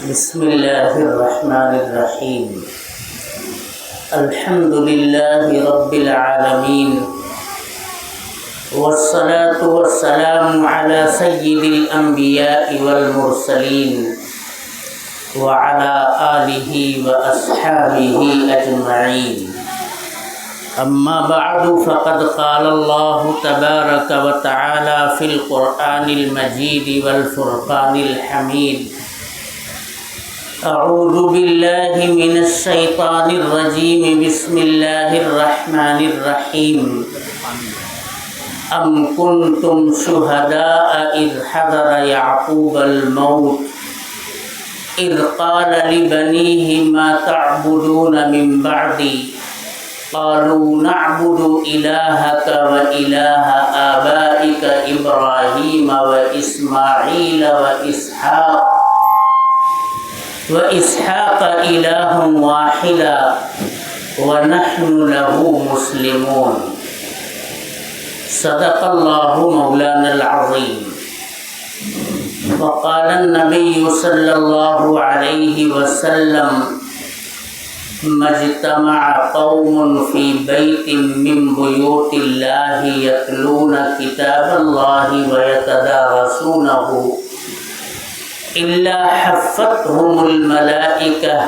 بسم اللہ الرحمن الرحیم الحمد للہ رب العالمین والصلاة والسلام علی سید الانبیاء والمرسلین وعلى آلہ واصحابہ اجمعین اما بعد فقد قال اللہ تبارک وتعالی فی القرآن المجید والفرقان الحمید اعوذ باللہ من الشیطان الرجیم بسم اللہ الرحمن الرحیم ام کنتم شہداء اذ حضر یعقوب الموت اذ قال لبنیہ ما تعبدون من بعدی قالوا نعبد إلهك وإله آبائك إبراهيم وإسماعيل وإسحاق إله واحدا ونحن له مسلمون صدق الله مولانا العظيم وقال النبي صلى الله عليه وسلم ما اجتمع قوم في بيت من بيوت الله يتلون كتاب الله ويتدارسونه إلا حفتهم الملائكة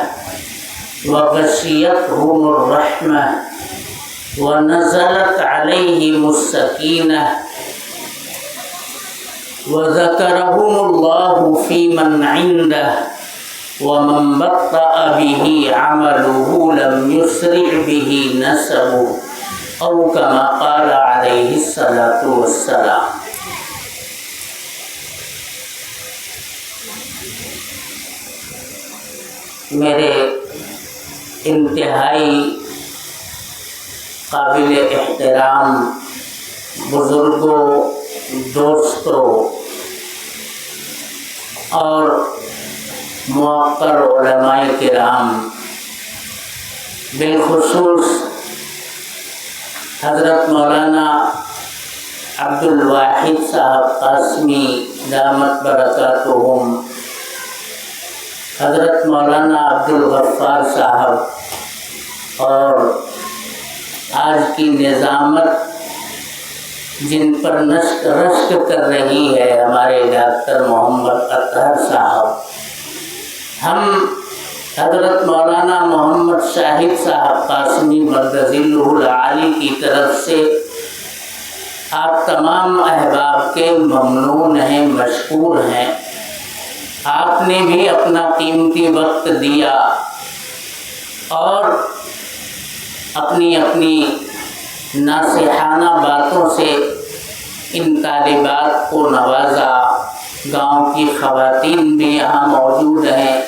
وغشيتهم الرحمة ونزلت عليهم السكينة وذكرهم الله في من عنده ومن بطأ به عمله لم يسرع به نسبه او كما قال عليه الصلاة والسلام۔ میرے انتہائی قابل احترام بزرگوں، دوستوں اور موقر علماء کرام، بالخصوص حضرت مولانا عبدالواحد صاحب قاسمی دامت برکاتہم، حضرت مولانا عبدالغفار صاحب، اور آج کی نظامت جن پر رشک کر رہی ہے ہمارے ڈاکٹر محمد اطہر صاحب، ہم حضرت مولانا محمد شاہد صاحب قاسمی مدظلہ العالی کی طرف سے آپ تمام احباب کے ممنون ہیں، مشکور ہیں۔ آپ نے بھی اپنا قیمتی وقت دیا اور اپنی ناصحانہ باتوں سے ان طالبات کو نوازا۔ گاؤں کی خواتین بھی یہاں موجود ہیں،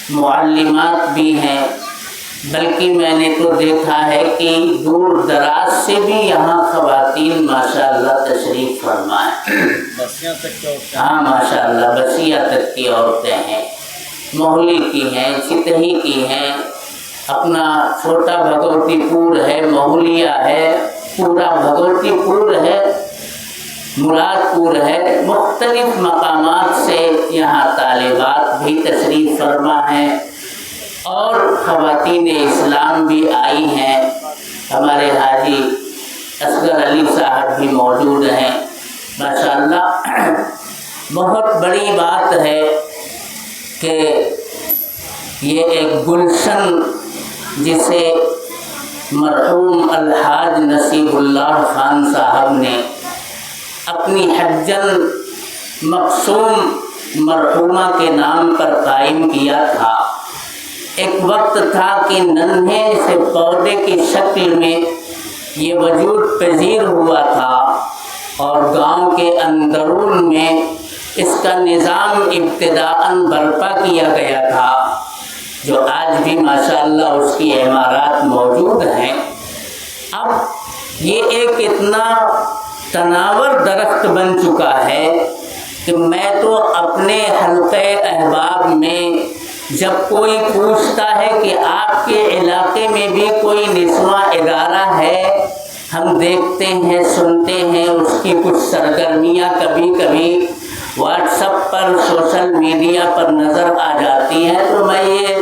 معلمات بھی ہیں، بلکہ میں نے تو دیکھا ہے کہ دور دراز سے بھی یہاں خواتین ماشاءاللہ تشریف فرما ہیں۔ ہاں ماشاءاللہ بسیہ تک کی عورتیں ہیں، مہلی کی ہیں، چتہی کی ہیں، اپنا چھوٹا بھگوتی پور ہے، مہولیہ ہے، پورا بھگوتی پور ہے، مراد پور ہے، مختلف مقامات سے یہاں طالبات بھی تشریف فرما ہیں اور خواتین اسلام بھی آئی ہیں۔ ہمارے حاجی اصغر علی صاحب بھی موجود ہیں۔ ماشاءاللہ بہت بڑی بات ہے کہ یہ ایک گلشن جسے مرحوم الحاج نصیب اللہ خان صاحب نے اپنی حجن مقصوم مرحومہ کے نام پر قائم کیا تھا۔ ایک وقت تھا کہ ننھے سے پودے کی شکل میں یہ وجود پذیر ہوا تھا اور گاؤں کے اندرون میں اس کا نظام ابتداءً برپا کیا گیا تھا، جو آج بھی ماشاءاللہ اس کی عمارات موجود ہیں۔ اب یہ ایک اتنا تناور درخت بن چکا ہے کہ میں تو اپنے حلقہ احباب میں جب کوئی پوچھتا ہے کہ آپ کے علاقے میں بھی کوئی نسواں ادارہ ہے، ہم دیکھتے ہیں، سنتے ہیں اس کی کچھ سرگرمیاں کبھی کبھی واٹس ایپ پر سوشل میڈیا پر نظر آ جاتی ہیں، تو میں یہ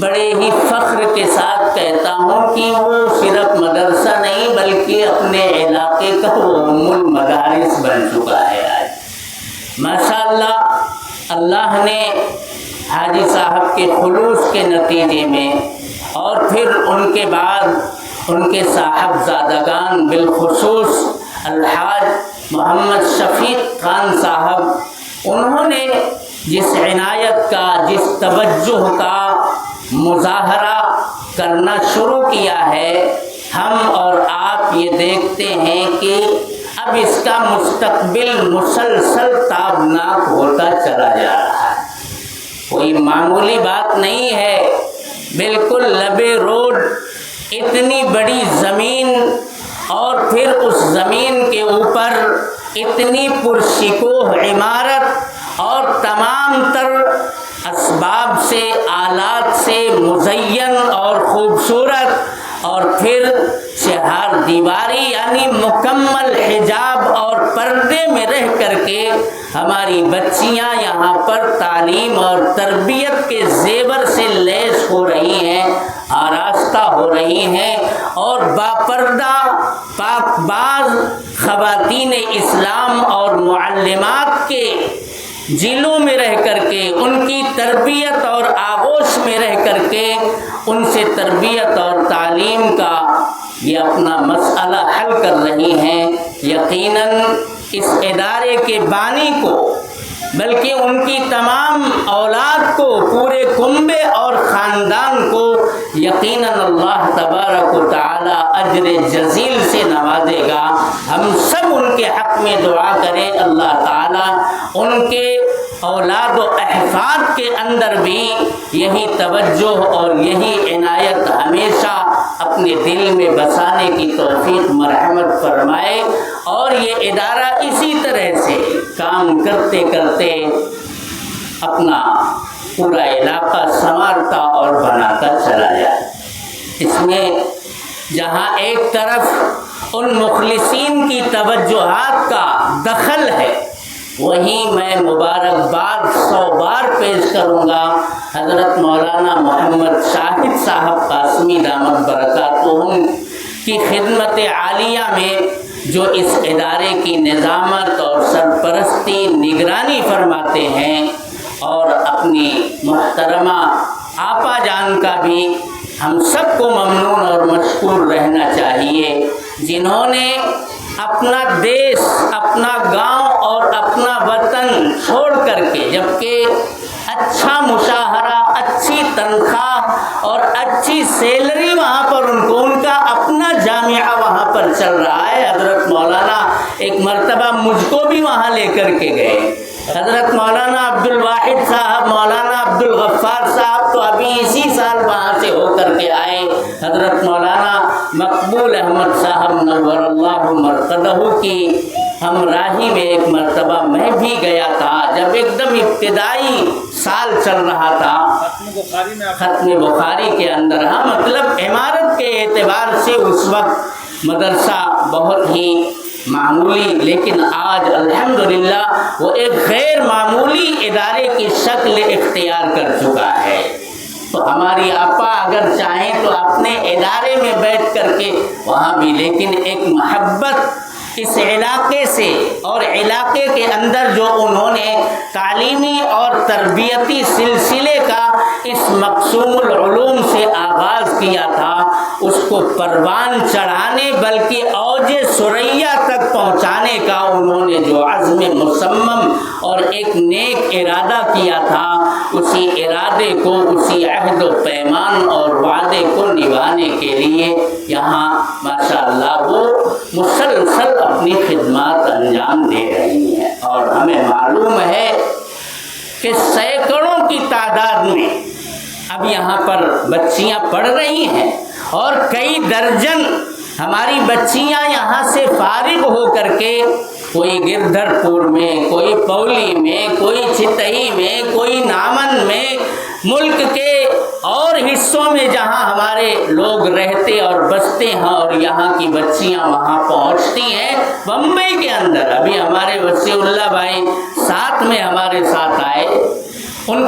بڑے ہی فخر کے ساتھ کہتا ہوں کہ وہ صرف مدرسہ نہیں بلکہ اپنے علاقے کا وہ ام المدارس بن چکا ہے آج ماشاءاللہ۔ اللہ نے حاجی صاحب کے خلوص کے نتیجے میں اور پھر ان کے بعد ان کے صاحبزادگان بالخصوص الحاج محمد شفیق خان صاحب، انہوں نے جس عنایت کا، جس توجہ کا مظاہرہ کرنا شروع کیا ہے، ہم اور آپ یہ دیکھتے ہیں کہ اب اس کا مستقبل مسلسل تابناک ہوتا چلا جا رہا ہے۔ کوئی معمولی بات نہیں ہے، بالکل لبے روڈ اتنی بڑی زمین اور پھر اس زمین کے اوپر اتنی پرشکوہ عمارت اور تمام تر اسباب سے، آلات سے مزین اور خوبصورت، اور پھر چہار دیواری یعنی مکمل حجاب اور پردے میں رہ کر کے ہماری بچیاں یہاں پر تعلیم اور تربیت کے زیور سے لیس ہو رہی ہیں، آراستہ ہو رہی ہیں، اور باپردہ پاک باز خواتین اسلام اور معلمات کے جلوں میں رہ کر کے، ان کی تربیت اور آغوش میں رہ کر کے ان سے تربیت اور تعلیم کا یہ اپنا مسئلہ حل کر رہی ہیں۔ یقیناً اس ادارے کے بانی کو بلکہ ان کی تمام اولاد کو، پورے کنبے اور خاندان کو یقیناً اللہ تبارک و تعالی اجر جزیل سے نوازے گا۔ ہم سب ان کے حق میں دعا کریں، اللہ تعالی ان کے اولاد و احفاد کے اندر بھی یہی توجہ اور یہی عنایت ہمیشہ اپنے دل میں بسانے کی توفیق مرحمت فرمائے، اور یہ ادارہ اسی طرح سے کام کرتے کرتے اپنا پورا علاقہ سنوارتا اور بناتا چلا جائے۔ اس میں جہاں ایک طرف ان مخلصین کی توجہات کا دخل ہے، وہیں میں مبارکباد 100 بار پیش کروں گا حضرت مولانا محمد شاہد صاحب قاسمی دامت برکاتہم کی خدمت عالیہ میں، جو اس ادارے کی نظامت اور سرپرستی نگرانی فرماتے ہیں، اور اپنی محترمہ آپا جان کا بھی ہم سب کو ممنون اور مشکور رہنا چاہیے، جنہوں نے اپنا دیش، اپنا گاؤں اور اپنا وطن چھوڑ کر کے، جبکہ اچھا مشاہرہ، اچھی تنخواہ اور اچھی سیلری وہاں پر ان کا اپنا جامعہ وہاں پر چل رہا ہے۔ حضرت مولانا ایک مرتبہ مجھ کو بھی وہاں لے کر کے گئے، حضرت مولانا عبد الواحد صاحب، مولانا عبد الغفار صاحب تو ابھی اسی سال وہاں سے ہو کر کے آئے، حضرت مولانا مقبول احمد صاحب نور اللہ مرقدہ کی ہمراہی میں ایک مرتبہ میں بھی گیا تھا، جب ایک دم ابتدائی سال چل رہا تھا ختم بخاری کے اندر۔ ہاں، مطلب عمارت کے اعتبار سے اس وقت مدرسہ بہت ہی معمولی، لیکن آج الحمدللہ وہ ایک غیر معمولی ادارے کی شکل اختیار کر چکا ہے۔ تو ہماری آپا اگر چاہیں تو اپنے ادارے میں بیٹھ کر کے وہاں بھی، لیکن ایک محبت اس علاقے سے اور علاقے کے اندر جو انہوں نے تعلیمی اور تربیتی سلسلے کا اس مقسوم العلوم سے آغاز کیا تھا، اس کو پروان چڑھانے بلکہ اوج ثریا تک پہنچانے کا انہوں نے جو عزم مصمم اور ایک نیک ارادہ کیا تھا، اسی ارادے کو، اسی عہد و پیمان اور وعدے کو نبھانے کے لیے یہاں ماشاءاللہ وہ مسلسل اپنی خدمات انجام دے رہی ہیں، اور ہمیں معلوم ہے کہ سینکڑوں کی تعداد میں اب یہاں پر بچیاں پڑھ رہی ہیں، اور کئی درجن ہماری بچیاں یہاں سے فارغ ہو کر کے کوئی گردھر پور میں، کوئی پولی میں، کوئی چھتہی میں، کوئی نامن میں، ملک کے اور حصوں میں جہاں ہمارے لوگ رہتے اور بستے ہیں، اور یہاں کی بچیاں وہاں پہنچتی ہیں۔ بمبئی کے اندر ابھی ہمارے وسیع اللہ بھائی 7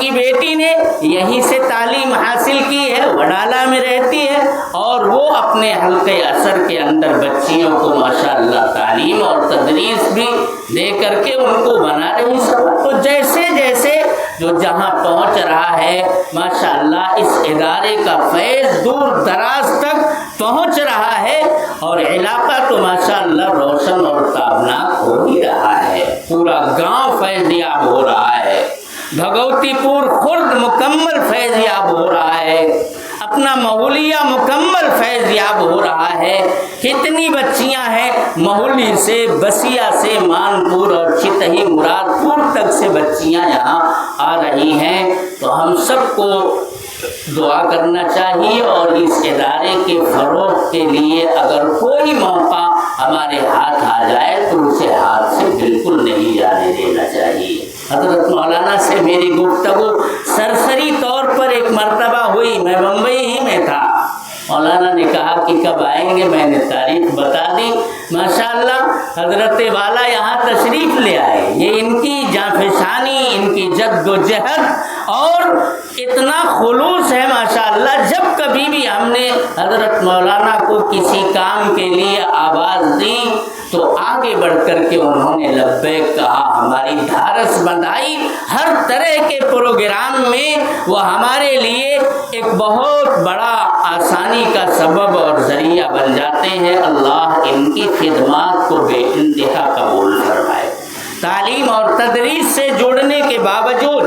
کی بیٹی نے یہیں سے تعلیم حاصل کی ہے، وڈالہ میں رہتی ہے، اور وہ اپنے حلقے اثر کے اندر بچیوں کو ماشاءاللہ تعلیم اور تدریس بھی دے کر کے ان کو بنا رہی سب۔ تو جیسے جیسے جو جہاں پہنچ رہا ہے ماشاءاللہ اس ادارے کا فیض دور دراز تک پہنچ رہا ہے، اور علاقہ تو ماشاءاللہ روشن اور تابناک ہو ہی رہا ہے، پورا گاؤں فیض یاب ہو رہا ہے، بھگوتی پور خرد مکمل فیض یاب ہو رہا ہے، اپنا مہولیہ مکمل فیض یاب ہو رہا ہے۔ کتنی بچیاں ہیں مہولی سے، بسیا سے، مانپور اور چتہی مراد پور تک سے بچیاں یہاں آ رہی ہیں۔ تو ہم سب کو دعا کرنا چاہیے، اور اس ادارے کے فروغ کے لیے اگر کوئی موقع ہمارے ہاتھ آ جائے تو اسے ہاتھ سے بالکل نہیں جانے دینا چاہیے۔ حضرت مولانا سے میری گفتگو سرسری طور پر ایک مرتبہ ہوئی، میں بمبئی ہی میں تھا، مولانا نے کہا کہ کب آئیں گے، میں نے تاریخ بتا دی، ماشاءاللہ حضرت والا یہاں تشریف لے آئے۔ یہ ان کی جانفشانی، ان کی جد و جہد اور اتنا خلوص ہے ماشاءاللہ۔ جب کبھی بھی ہم نے حضرت مولانا کو کسی کام کے لیے آواز دی تو آگے بڑھ کر کے انہوں نے لبیک کہا، ہماری دھارس بندھائی، ہر طرح کے پروگرام میں وہ ہمارے لیے ایک بہت بڑا آسانی کا سبب اور ذریعہ بن جاتے ہیں۔ اللہ ان کی خدمات کو بے انتہا قبول فرمائے۔ تعلیم اور تدریس سے جڑنے کے باوجود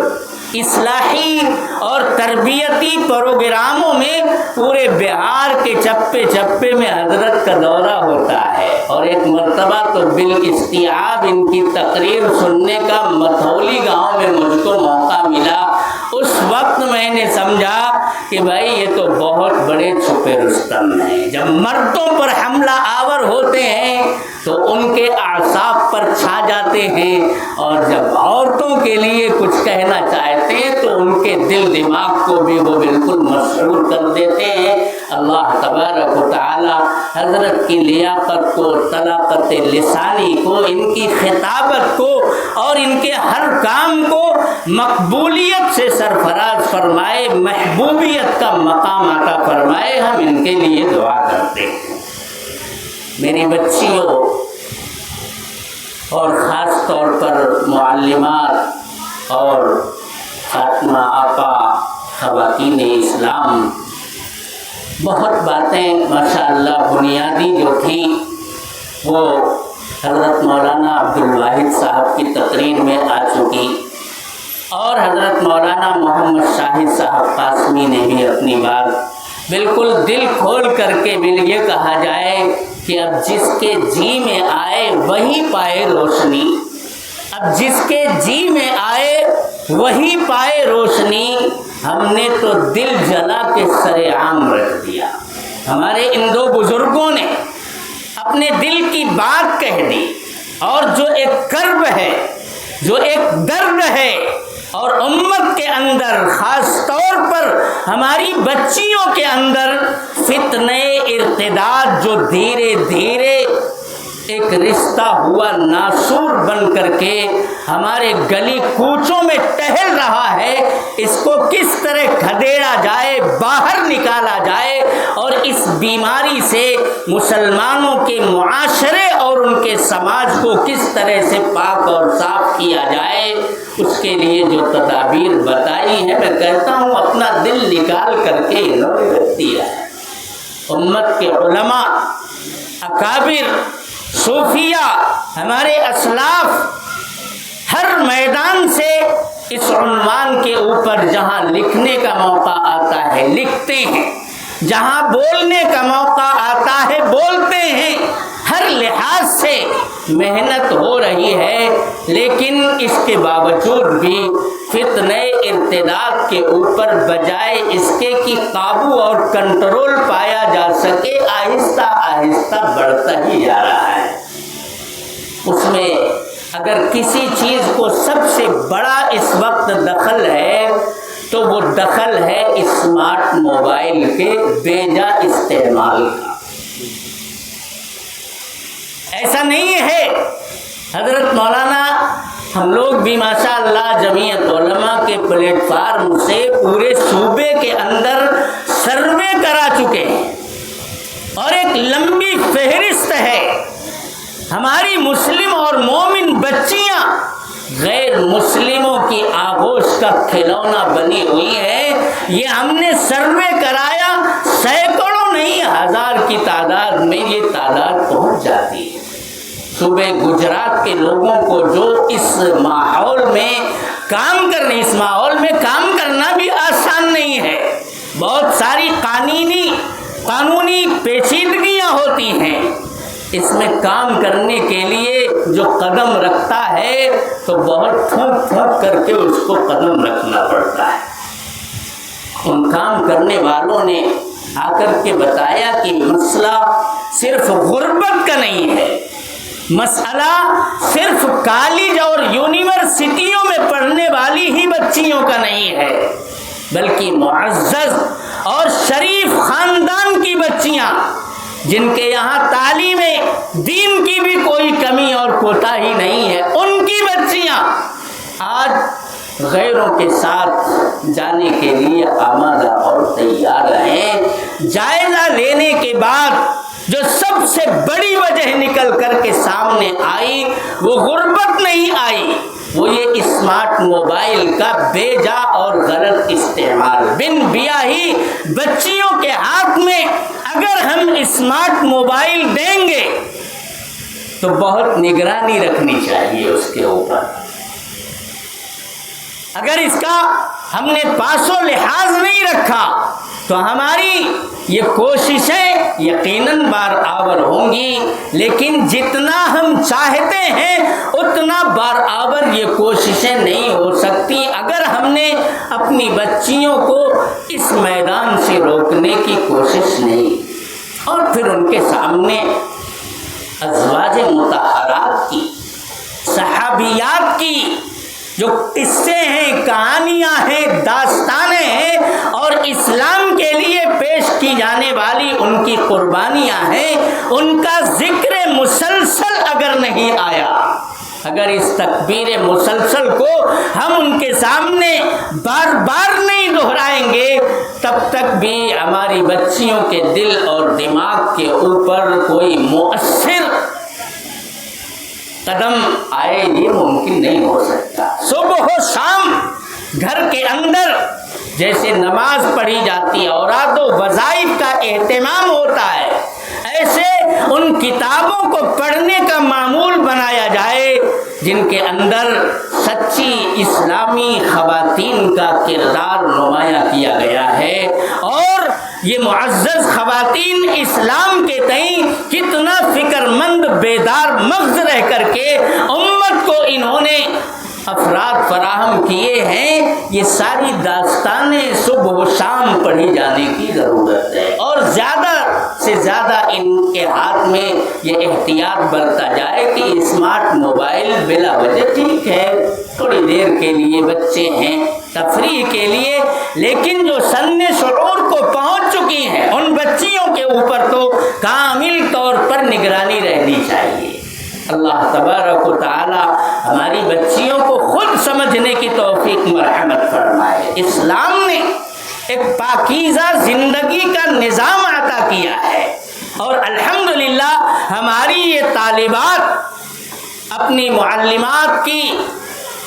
اصلاحی اور تربیتی پروگراموں میں پورے بہار کے چپے چپے میں حضرت کا دورہ ہوتا ہے، اور ایک مرتبہ تو بالاستیعاب ان کی تقریر سننے کا متھولی گاؤں میں مجھ کو موقع ملا۔ اس وقت میں نے سمجھا کہ بھائی یہ تو بہت بڑے چھپے رستم ہیں۔ جب مردوں پر حملہ آور ہوتے ہیں تو ان کے اعصاب پر چھا جاتے ہیں، اور جب عورتوں کے لیے کچھ کہنا چاہتے ہیں تو ان کے دل دماغ کو بھی وہ بالکل مسحور کر دیتے ہیں۔ اللہ تبارک و تعالی حضرت کی لیاقت کو، طلاقت لسانی کو، ان کی خطابت کو اور ان کے ہر کام کو مقبولیت سے سرفراز فرمائے، محبوبیت کا مقام عطا فرمائے، ہم ان کے لیے دعا کرتے ہیں۔ میری بچیوں اور خاص طور پر معلمات اور فاطمہ آپا، خواتین اسلام، بہت باتیں ماشاءاللہ بنیادی جو تھیں وہ حضرت مولانا عبدالواحد صاحب کی تقریر میں آ چکی، اور حضرت مولانا محمد شاہد صاحب قاسمی نے بھی اپنی بات بالکل دل کھول کر کے یہ کہا جائے کہ اب جس کے جی میں آئے وہی پائے روشنی، اب جس کے جی میں آئے وہی پائے روشنی۔ ہم نے تو دل جلا کے سر عام رکھ دیا۔ ہمارے ان دو بزرگوں نے اپنے دل کی بات کہہ دی، اور جو ایک کرب ہے، جو ایک درد ہے، اور امت کے اندر خاص طور پر ہماری بچیوں کے اندر فتنہ ارتداد جو دھیرے دھیرے ایک رشتہ ہوا ناسور بن کر کے ہمارے گلی کوچوں میں ٹہل رہا ہے، اس کو کس طرح کھدیڑا جائے، باہر نکالا جائے، اور اس بیماری سے مسلمانوں کے معاشرے اور ان کے سماج کو کس طرح سے پاک اور صاف کیا جائے، اس کے لیے جو تدابیر بتائی ہے، میں کہتا ہوں اپنا دل نکال کر کے انہوں نے رکھ دیا ہے۔ امت کے علماء، اکابر، صوفیہ، ہمارے اسلاف ہر میدان سے اس عنوان کے اوپر جہاں لکھنے کا موقع آتا ہے لکھتے ہیں، جہاں بولنے کا موقع آتا ہے بولتے ہیں، ہر لحاظ سے محنت ہو رہی ہے، لیکن اس کے باوجود بھی فتنہ ارتداد کے اوپر بجائے اس کے کہ قابو اور کنٹرول پایا جا سکے، آہستہ آہستہ بڑھتا ہی جا رہا ہے۔ اس میں اگر کسی چیز کو سب سے بڑا اس وقت دخل ہے تو وہ دخل ہے اسمارٹ موبائل کے بے جا استعمال کا۔ ایسا نہیں ہے، حضرت مولانا ہم لوگ بھی ماشاءاللہ اللہ جمعیت علماء کے پلیٹ فارم سے پورے صوبے کے اندر سروے کرا چکے ہیں اور ایک لمبی فہرست ہے. ہماری مسلم اور مومن بچیاں غیر مسلموں کی آغوش کا کھلونا بنی ہوئی ہے. یہ ہم نے سروے کرایا، سینکڑوں نہیں ہزار کی تعداد میں یہ تعداد پہنچ جاتی ہے. صوبے گجرات کے لوگوں کو جو اس ماحول میں کام کرنا بھی آسان نہیں ہے. بہت ساری قانونی پیچیدگیاں ہوتی ہیں. اس میں کام کرنے کے لیے جو قدم رکھتا ہے تو بہت پھونک کر کے اس کو قدم رکھنا پڑتا ہے. ان کام کرنے والوں نے آ کر کے بتایا کہ مسئلہ صرف غربت کا نہیں ہے، مسئلہ صرف کالج اور یونیورسٹیوں میں پڑھنے والی ہی بچیوں کا نہیں ہے، بلکہ معزز اور شریف خاندان کی بچیاں جن کے یہاں تعلیم دین کی بھی کوئی کمی اور کوتاہی نہیں ہے، ان کی بچیاں آج غیروں کے ساتھ جانے کے لیے آمادہ اور تیار ہیں. جائزہ لینے کے بعد جو سب سے بڑی وجہ نکل کر کے سامنے آئی وہ غربت نہیں آئی، وہ یہ اسمارٹ موبائل کا بے جا اور غلط استعمال. بن بیاہی بچیوں کے ہاتھ میں اگر ہم اسمارٹ موبائل دیں گے تو بہت نگرانی رکھنی چاہیے اس کے اوپر. اگر اس کا ہم نے پاس و لحاظ نہیں رکھا تو ہماری یہ کوششیں یقیناً بارآور ہوں گی، لیکن جتنا ہم چاہتے ہیں اتنا بارآور یہ کوششیں نہیں ہو سکتی اگر ہم نے اپنی بچیوں کو اس میدان سے روکنے کی کوشش نہیں. اور پھر ان کے سامنے ازواج مطہرات کی، صحابیات کی جو قصے ہیں، کہانیاں ہیں، داستانیں ہیں اور اسلام کے لیے پیش کی جانے والی ان کی قربانیاں ہیں، ان کا ذکر مسلسل اگر نہیں آیا، اگر اس تکبیر مسلسل کو ہم ان کے سامنے بار بار نہیں دہرائیں گے تب تک بھی ہماری بچیوں کے دل اور دماغ کے اوپر کوئی مؤثر قدم آئے یہ ممکن نہیں ہو سکتا. صبح و شام گھر کے اندر جیسے نماز پڑھی جاتی ہے، اوراد و وظائف کا اہتمام ہوتا ہے، ایسے ان کتابوں کو پڑھنے کا معمول بنایا جائے جن کے اندر سچی اسلامی خواتین کا کردار نمایاں کیا گیا ہے. اور یہ معزز خواتین اسلام کے تئیں کتنا فکر مند بیدار مغز رہ کر کے امت کو انہوں نے افراد فراہم کیے ہیں. یہ ساری داستانیں صبح و شام پڑھی جانے کی ضرورت ہے اور زیادہ سے زیادہ ان کے ہاتھ میں یہ احتیاط برتا جائے کہ اسمارٹ موبائل بلا وجہ ٹھیک ہے تھوڑی دیر کے لیے بچے ہیں تفریح کے لیے، لیکن جو سن شعور کو پہنچ چکی ہیں ان بچیوں کے اوپر تو کامل طور پر نگرانی رہنی چاہیے. اللہ تبارک و تعالی ہماری بچیوں کو خود سمجھنے کی توفیق مرحمت فرمائے. اسلام نے ایک پاکیزہ زندگی کا نظام عطا کیا ہے اور الحمدللہ ہماری یہ طالبات اپنی معلمات کی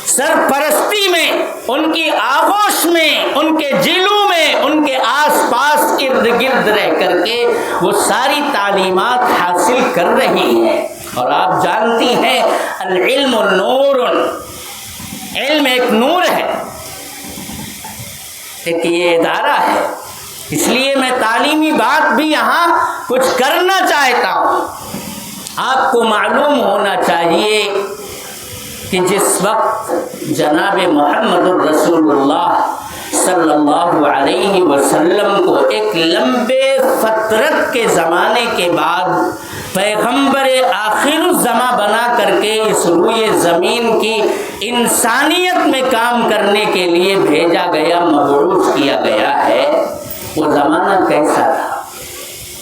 سرپرستی میں، ان کی آغوش میں، ان کے جلوں میں، ان کے آس پاس ارد گرد رہ کر کے وہ ساری تعلیمات حاصل کر رہی ہیں. اور آپ جانتی ہیں العلم نور، علم ایک نور ہے، ایک یہ ادارہ ہے. اس لیے میں تعلیمی بات بھی یہاں کچھ کرنا چاہتا ہوں. آپ کو معلوم ہونا چاہیے کہ جس وقت جناب محمد الرسول اللہ صلی اللہ علیہ وسلم کو ایک لمبے فترت کے زمانے کے بعد پیغمبر آخر الزماں بنا کر کے اس روئے زمین کی انسانیت میں کام کرنے کے لیے بھیجا گیا، مبعوث کیا گیا ہے، وہ زمانہ کیسا تھا؟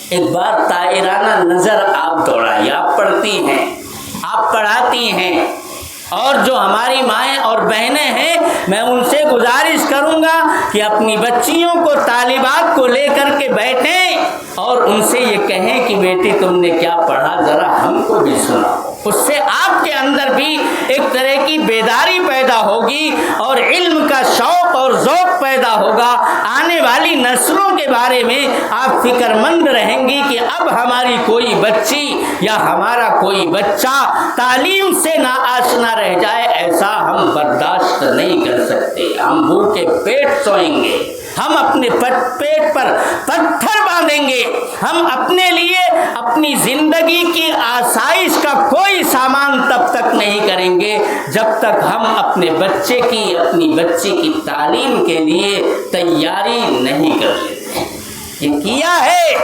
ایک بار طائرانہ نظر آپ دوڑائیے. آپ پڑھتی ہیں، آپ پڑھاتی ہیں اور جو ہماری مائیں اور بہنیں ہیں میں ان سے گزارش کروں گا کہ اپنی بچیوں کو طالبات کو لے کر کے بیٹھیں اور ان سے یہ کہیں کہ بیٹی تم نے کیا پڑھا ذرا ہم کو بھی سناؤ. اس سے آپ کے اندر بھی ایک طرح کی بیداری پیدا ہوگی اور علم کا شوق اور ذوق پیدا ہوگا. آنے والی نسلوں کے بارے میں آپ فکر مند رہیں گی کہ اب ہماری کوئی بچی یا ہمارا کوئی بچہ تعلیم سے ناآشنا رہ جائے. ایسا ہم برداشت نہیں کر سکتے. ہم بھوکے پیٹ سوئیں گے, ہم اپنے پیٹ پر پتھر باندھیں گے, ہم اپنے لیے اپنی زندگی کی آسائش کا کوئی سامان تب تک نہیں کریں گے جب تک ہم اپنے بچے کی اپنی بچی کی تعلیم کے لیے تیاری نہیں کر لیتے. یہ کیا ہے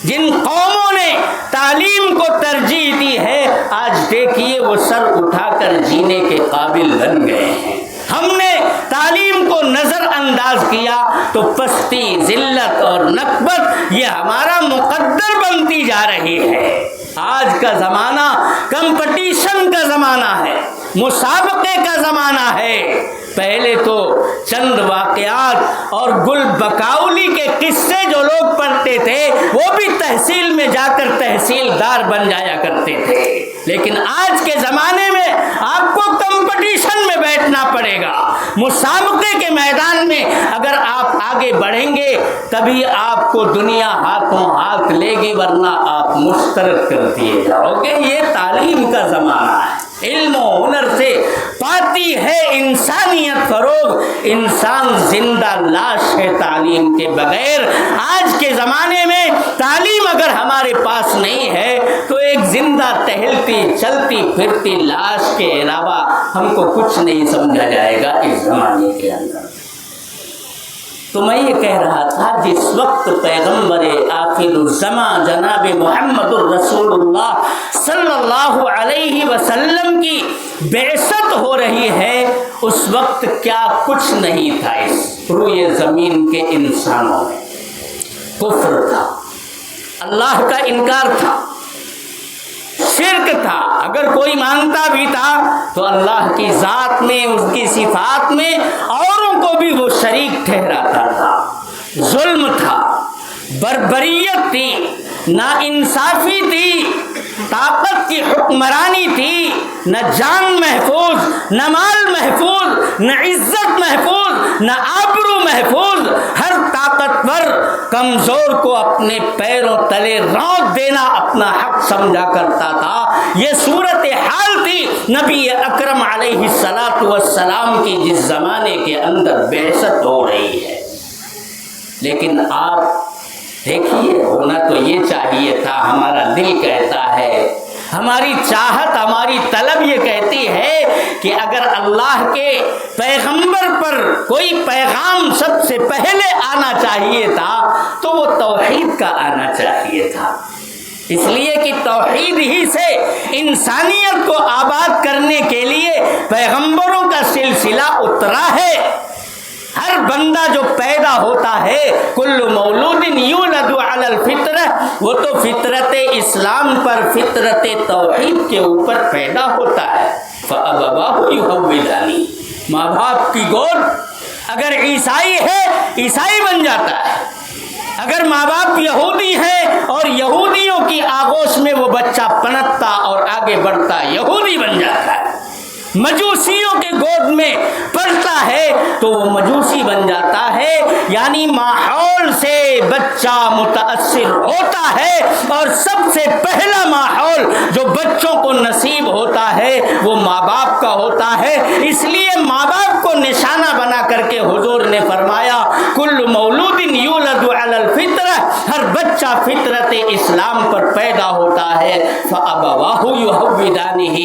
جن قوموں نے تعلیم کو ترجیح دی ہے, آج دیکھیے وہ سر اٹھا کر جینے کے قابل بن گئے ہیں. ہم نے تعلیم کو نظر انداز کیا تو پستی, ذلت اور نکبت یہ ہمارا مقدر بنتی جا رہی ہے. آج کا زمانہ کمپٹیشن کا زمانہ ہے, مسابقے کا زمانہ ہے. پہلے تو چند واقعات اور گل بکاؤلی کے قصے جو لوگ پڑھتے تھے وہ بھی تحصیل میں جا کر تحصیلدار بن جایا کرتے تھے. لیکن آج کے زمانے میں آپ کو کمپٹیشن میں بیٹھنا پڑے گا. مسابقے کے میدان میں اگر آپ آگے بڑھیں گے تبھی آپ کو دنیا ہاتھوں ہاتھ لے گی, ورنہ آپ مسترد کر دیے جاؤ گے. یہ تعلیم کا زمانہ ہے. علم و ہنر سے پاتی ہے انسانیت فروغ. انسان زندہ لاش ہے تعلیم کے بغیر. آج کے زمانے میں تعلیم اگر ہمارے پاس نہیں ہے تو ایک زندہ ٹہلتی چلتی پھرتی لاش کے علاوہ ہم کو کچھ نہیں سمجھا جائے گا اس زمانے کے اندر. تو میں یہ کہہ رہا تھا جس وقت پیغمبر آخر الزمان جناب محمد الرسول اللہ صلی اللہ علیہ وسلم کی بعثت ہو رہی ہے اس وقت کیا کچھ نہیں تھا اس روئے زمین کے انسانوں میں. کفر تھا, اللہ کا انکار تھا, شرک تھا. اگر کوئی مانتا بھی تھا تو اللہ کی ذات میں, اس کی صفات میں اوروں کو بھی وہ شریک ٹھہراتا تھا. ظلم تھا, بربریت تھی, ناانصافی تھی, طاقت کی حکمرانی تھی. نہ جان محفوظ, نہ مال محفوظ, نہ عزت محفوظ, نہ آبرو محفوظ. ہر طاقتور کمزور کو اپنے پیروں تلے رونق دینا اپنا حق سمجھا کرتا تھا. یہ صورت حال تھی نبی اکرم علیہ الصلاۃ والسلام کی جس زمانے کے اندر بعثت ہو رہی ہے. لیکن آپ دیکھیے, ہونا تو یہ چاہیے تھا. ہمارا دل کہتا ہے, ہماری چاہت, ہماری طلب یہ کہتی ہے کہ اگر اللہ کے پیغمبر پر کوئی پیغام سب سے پہلے آنا چاہیے تھا تو وہ توحید کا آنا چاہیے تھا. اس لیے کہ توحید ہی سے انسانیت کو آباد کرنے کے لیے پیغمبروں کا سلسلہ اترا ہے. ہر بندہ جو پیدا ہوتا ہے, کل مولود یولد علی الفطرہ, وہ تو فطرت اسلام پر, فطرت توحید کے اوپر پیدا ہوتا ہے. فَأَبَوَاهُ يُحَوِّدَانِهِ, ماں باپ کی گود اگر عیسائی ہے عیسائی بن جاتا ہے, اگر ماں باپ یہودی ہیں اور یہودیوں کی آغوش میں وہ بچہ پنپتا اور آگے بڑھتا یہودی بن جاتا ہے. مجوسیوں کے گود میں پڑھتا ہے تو وہ مجوسی بن جاتا ہے. یعنی ماحول سے بچہ متاثر ہوتا ہے اور سب سے پہلا ماحول جو بچوں کو نصیب ہوتا ہے وہ ماں باپ کا ہوتا ہے. اس لیے ماں باپ کو نشانہ بنا کر کے حضور نے فرمایا کل مولود یولد علی الفطرہ, ہر بچہ فطرت اسلام پر پیدا ہوتا ہے. فَأَبَوَاهُ يُحَوِّدَانِهِ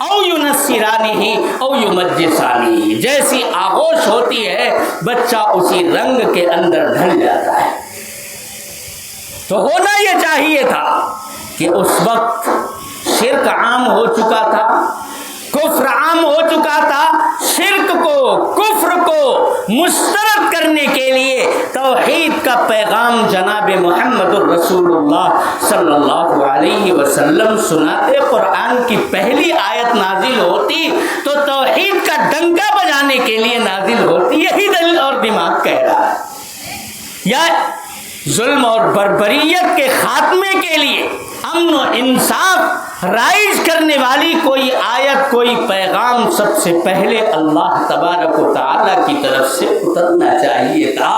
أَوْ يُنَصِّرَانِهِ او یمجسانی, جیسی آغوش ہوتی ہے بچہ اسی رنگ کے اندر ڈھل جاتا ہے. تو ہونا یہ چاہیے تھا کہ اس وقت شرک عام ہو چکا تھا, کفر عام ہو چکا تھا. شرک کو, کفر کو مسترد کرنے کے لیے توحید کا پیغام جناب محمد الرسول اللہ صلی اللہ علیہ وسلم سناتے. قرآن کی پہلی آیت نازل ہوتی تو توحید کا ڈنکا بجانے کے لیے نازل ہوتی. یہی دل اور دماغ کہہ رہا ہے. یا ظلم اور بربریت کے خاتمے کے لیے امن و انصاف رائج کرنے والی کوئی آیت کوئی پیغام سب سے پہلے اللہ تبارک و تعالیٰ کی طرف سے اترنا چاہیے تھا.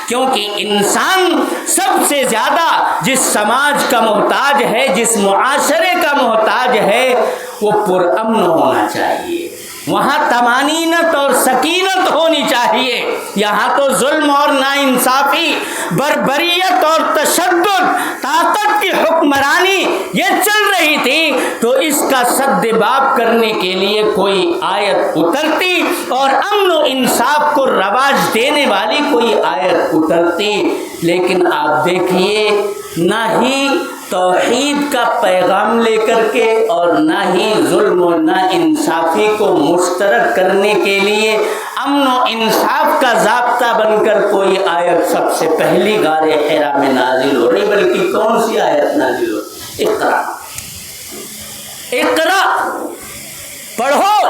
کیونکہ انسان سب سے زیادہ جس سماج کا محتاج ہے, جس معاشرے کا محتاج ہے, وہ پرامن ہونا چاہیے. وہاں طمانینت اور سکینت ہونی چاہیے. یہاں تو ظلم اور ناانصافی, بربریت اور تشدد, طاقت کی حکمرانی یہ چل رہی تھی. تو اس کا سد باب کرنے کے لیے کوئی آیت اترتی اور امن و انصاف کو رواج دینے والی کوئی آیت اترتی. لیکن آپ دیکھیے, نہ ہی توحید کا پیغام لے کر کے اور نہ ہی ظلم و ناانصافی کو مسترد کرنے کے لیے امن و انصاف کا ضابطہ بن کر کوئی آیت سب سے پہلی غار حرا میں نازل ہو رہی. بلکہ کون سی آیت نازل ہو؟ اقرا, اقرا پڑھو.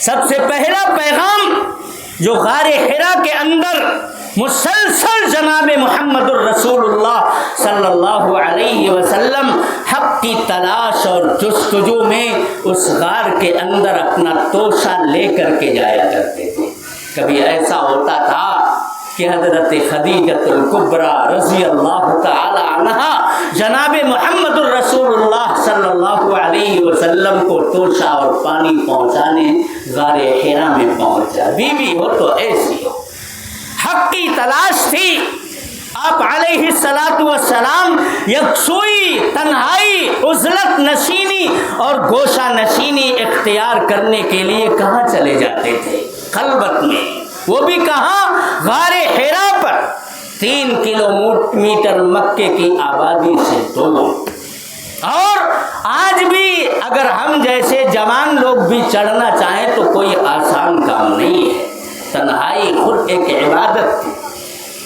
سب سے پہلا پیغام جو غار حرا کے اندر مسلسل جناب محمد الرسول اللہ صلی اللہ علیہ وسلم حق کی تلاش اور جستجو میں اس غار کے اندر اپنا توشہ لے کر کے جایا کرتے تھے. کبھی ایسا ہوتا تھا کہ حضرت خدیجۃ الکبریٰ رضی اللہ تعالی عنہا جناب محمد الرسول اللہ صلی اللہ علیہ وسلم کو توشہ اور پانی پہنچانے غار حرا میں پہنچا. بیوی ہو تو ایسی ہو, حق کی تلاش تھی. آپ علیہ السلام یکسوئی, تنہائی, عزلت نشینی اور گوشہ نشینی اختیار کرنے کے لیے کہاں چلے جاتے تھے؟ خلوت میں. وہ بھی کہاں؟ غار حرا پر. 3 کلومیٹر مکے کی آبادی سے دور. اور آج بھی اگر ہم جیسے جوان لوگ بھی چڑھنا چاہیں تو کوئی آسان کام نہیں ہے. تنہائی خود ایک عبادت تھی.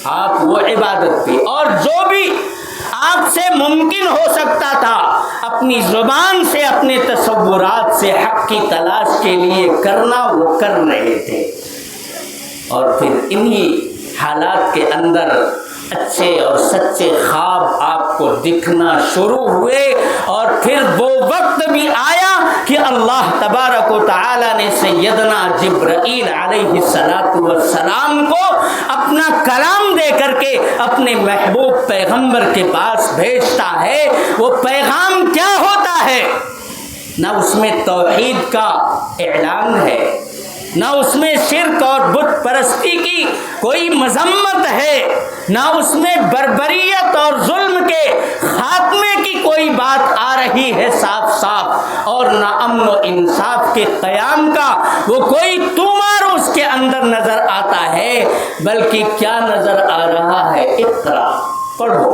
آپ وہ عبادت تھی, اور جو بھی آپ سے ممکن ہو سکتا تھا اپنی زبان سے, اپنے تصورات سے حق کی تلاش کے لیے کرنا, وہ کر رہے تھے. اور پھر انہی حالات کے اندر اچھے اور سچے خواب آپ کو دکھنا شروع ہوئے. اور پھر وہ وقت بھی آیا کہ اللہ تبارک و تعالی نے سیدنا جبرائیل علیہ السلام کو اپنا کلام دے کر کے اپنے محبوب پیغمبر کے پاس بھیجتا ہے. وہ پیغام کیا ہوتا ہے؟ نہ اس میں توحید کا اعلان ہے, نہ اس میں شرک اور بت پرستی کی کوئی مذمت ہے, نہ اس میں بربریت اور ظلم کے خاتمے کی کوئی بات آ رہی ہے صاف صاف, اور نہ امن و انصاف کے قیام کا وہ کوئی طومار اس کے اندر نظر آتا ہے. بلکہ کیا نظر آ رہا ہے؟ اقرا, پڑھو.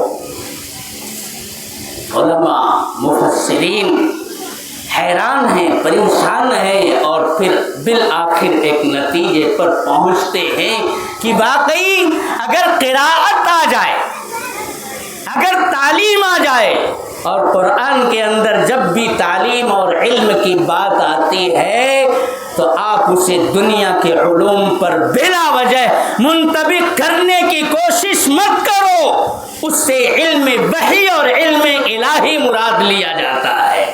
علماء مفسرین حیران ہیں, پریشان ہیں, اور پھر بالآخر ایک نتیجے پر پہنچتے ہیں کہ واقعی اگر قراءت آ جائے, اگر تعلیم آ جائے, اور قرآن کے اندر جب بھی تعلیم اور علم کی بات آتی ہے تو آپ اسے دنیا کے علوم پر بلا وجہ منطبق کرنے کی کوشش مت کرو. اس سے علم وحی اور علم الہی مراد لیا جاتا ہے.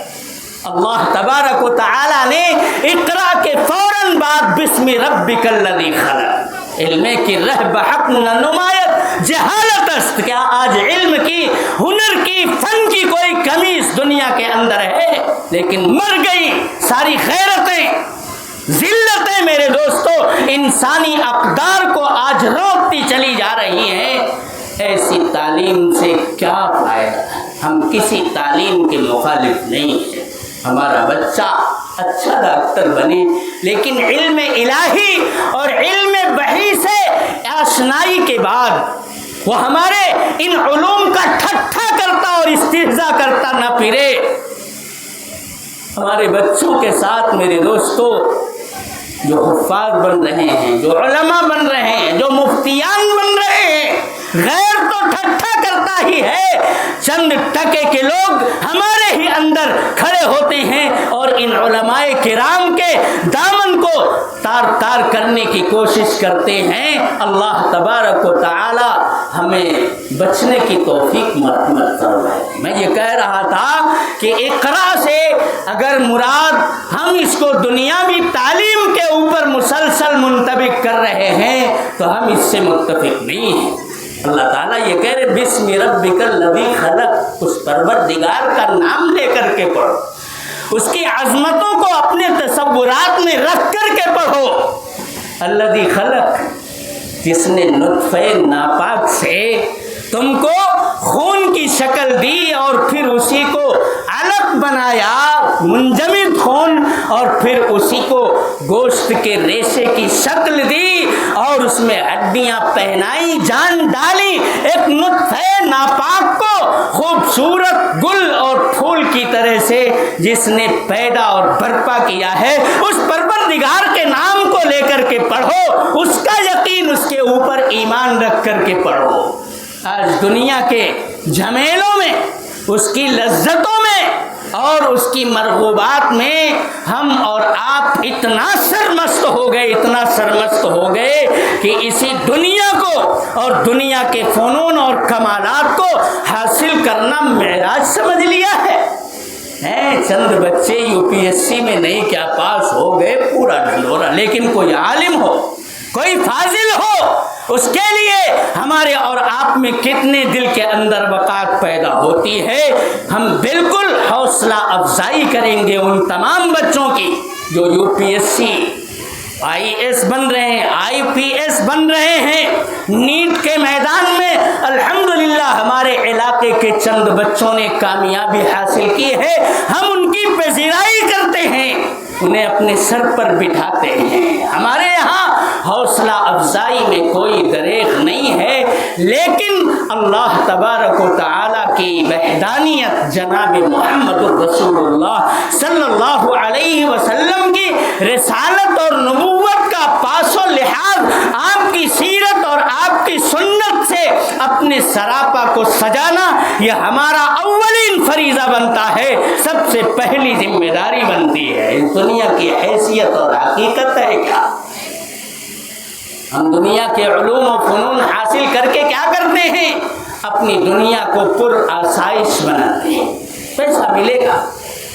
اللہ تبارک و تعالی نے اقرا کے فوراً بعد بسم ربک الذی خلق, علم کی رہ بحق نمایت جہالت است. کیا آج علم کی, ہنر کی, فن کی کوئی کمی اس دنیا کے اندر ہے؟ لیکن مر گئی ساری غیرتیں, ذلتیں میرے دوستو انسانی اقدار کو آج روکتی چلی جا رہی ہیں. ایسی تعلیم سے کیا فائدہ؟ ہم کسی تعلیم کے مخالف نہیں ہیں. ہمارا بچہ اچھا ڈاکٹر بنے, لیکن علم الہی اور علم وحی سے آشنائی کے بعد وہ ہمارے ان علوم کا ٹھٹھا کرتا اور استہزاء کرتا نہ پھرے. ہمارے بچوں کے ساتھ میرے دوستو جو حفاظ بن رہے ہیں، جو علماء بن رہے ہیں، جو مفتیان بن رہے ہیں، غیر تو ٹھٹھا کرتا ہی ہے، چند ٹکے کے لوگ ہمارے ہی اندر کھڑے ہوتے ہیں اور ان علماء کرام کے دامن کو تار تار کرنے کی کوشش کرتے ہیں۔ اللہ تبارک و تعالی ہمیں بچنے کی توفیق مرحمت فرمائے۔ میں یہ کہہ رہا تھا کہ اقرا سے اگر مراد ہم اس کو دنیاوی تعلیم کے اوپر مسلسل منطبق کر رہے ہیں تو ہم اس سے متفق نہیں ہیں۔ اللہ تعالیٰ یہ کہہ رہے بسم ربک الذی خلق، اس پروردگار کا نام لے کر کے پڑھو، اس کی عظمتوں کو اپنے تصورات میں رکھ کر کے پڑھو۔ الذی خلق، جس نے نطفہ ناپاک سے تم کو خون کی شکل دی اور پھر اسی کو علق بنایا، منجمد خون، اور پھر اسی کو گوشت کے ریشے کی شکل دی اور اس میں ہڈیاں پہنائی، جان ڈالی، ایک نطفہ ناپاک کو خوبصورت گل اور پھول کی طرح سے جس نے پیدا اور برپا کیا ہے، اس پروردگار کے نام کو لے کر کے پڑھو، اس کا یقین، اس کے اوپر ایمان رکھ کر کے پڑھو۔ آج دنیا کے جھمیلوں میں، اس کی لذتوں میں اور اس کی مرغوبات میں ہم اور آپ اتنا سرمست ہو گئے، اتنا سرمست ہو گئے کہ اسی دنیا کو اور دنیا کے فنون اور کمالات کو حاصل کرنا معراج سمجھ لیا ہے۔ چند بچے UPSC میں نہیں کیا پاس ہو گئے، پورا ڈھلورا، لیکن کوئی عالم ہو، کوئی فاضل ہو، اس کے لیے ہمارے اور آپ میں کتنے دل کے اندر وقات پیدا ہوتی ہے۔ ہم بالکل حوصلہ افزائی کریں گے ان تمام بچوں کی جو UPSC IAS بن رہے ہیں، IPS بن رہے ہیں، نیٹ کے میدان میں الحمدللہ ہمارے علاقے کے چند بچوں نے کامیابی حاصل کی ہے۔ ہم ان کی پذیرائی کرتے ہیں، انہیں اپنے سر پر بٹھاتے ہیں۔ ہمارے یہاں حوصلہ افزائی میں کوئی دریغ نہیں ہے، لیکن اللہ تبارک و تعالیٰ کی وحدانیت، جناب محمد الرسول اللہ صلی اللہ علیہ وسلم کی رسالت اور نبوت کا پاس و لحاظ، آپ کی سیرت اور آپ کی سنت سے اپنے سراپا کو سجانا، یہ ہمارا اولین فریضہ بنتا ہے، سب سے پہلی ذمہ داری بنتی ہے۔ اس دنیا کی حیثیت اور حقیقت ہے کیا؟ ہم دنیا کے علوم و فنون حاصل کر کے کیا کرتے ہیں؟ اپنی دنیا کو پر آسائش بناتے ہیں۔ پیسہ ملے گا،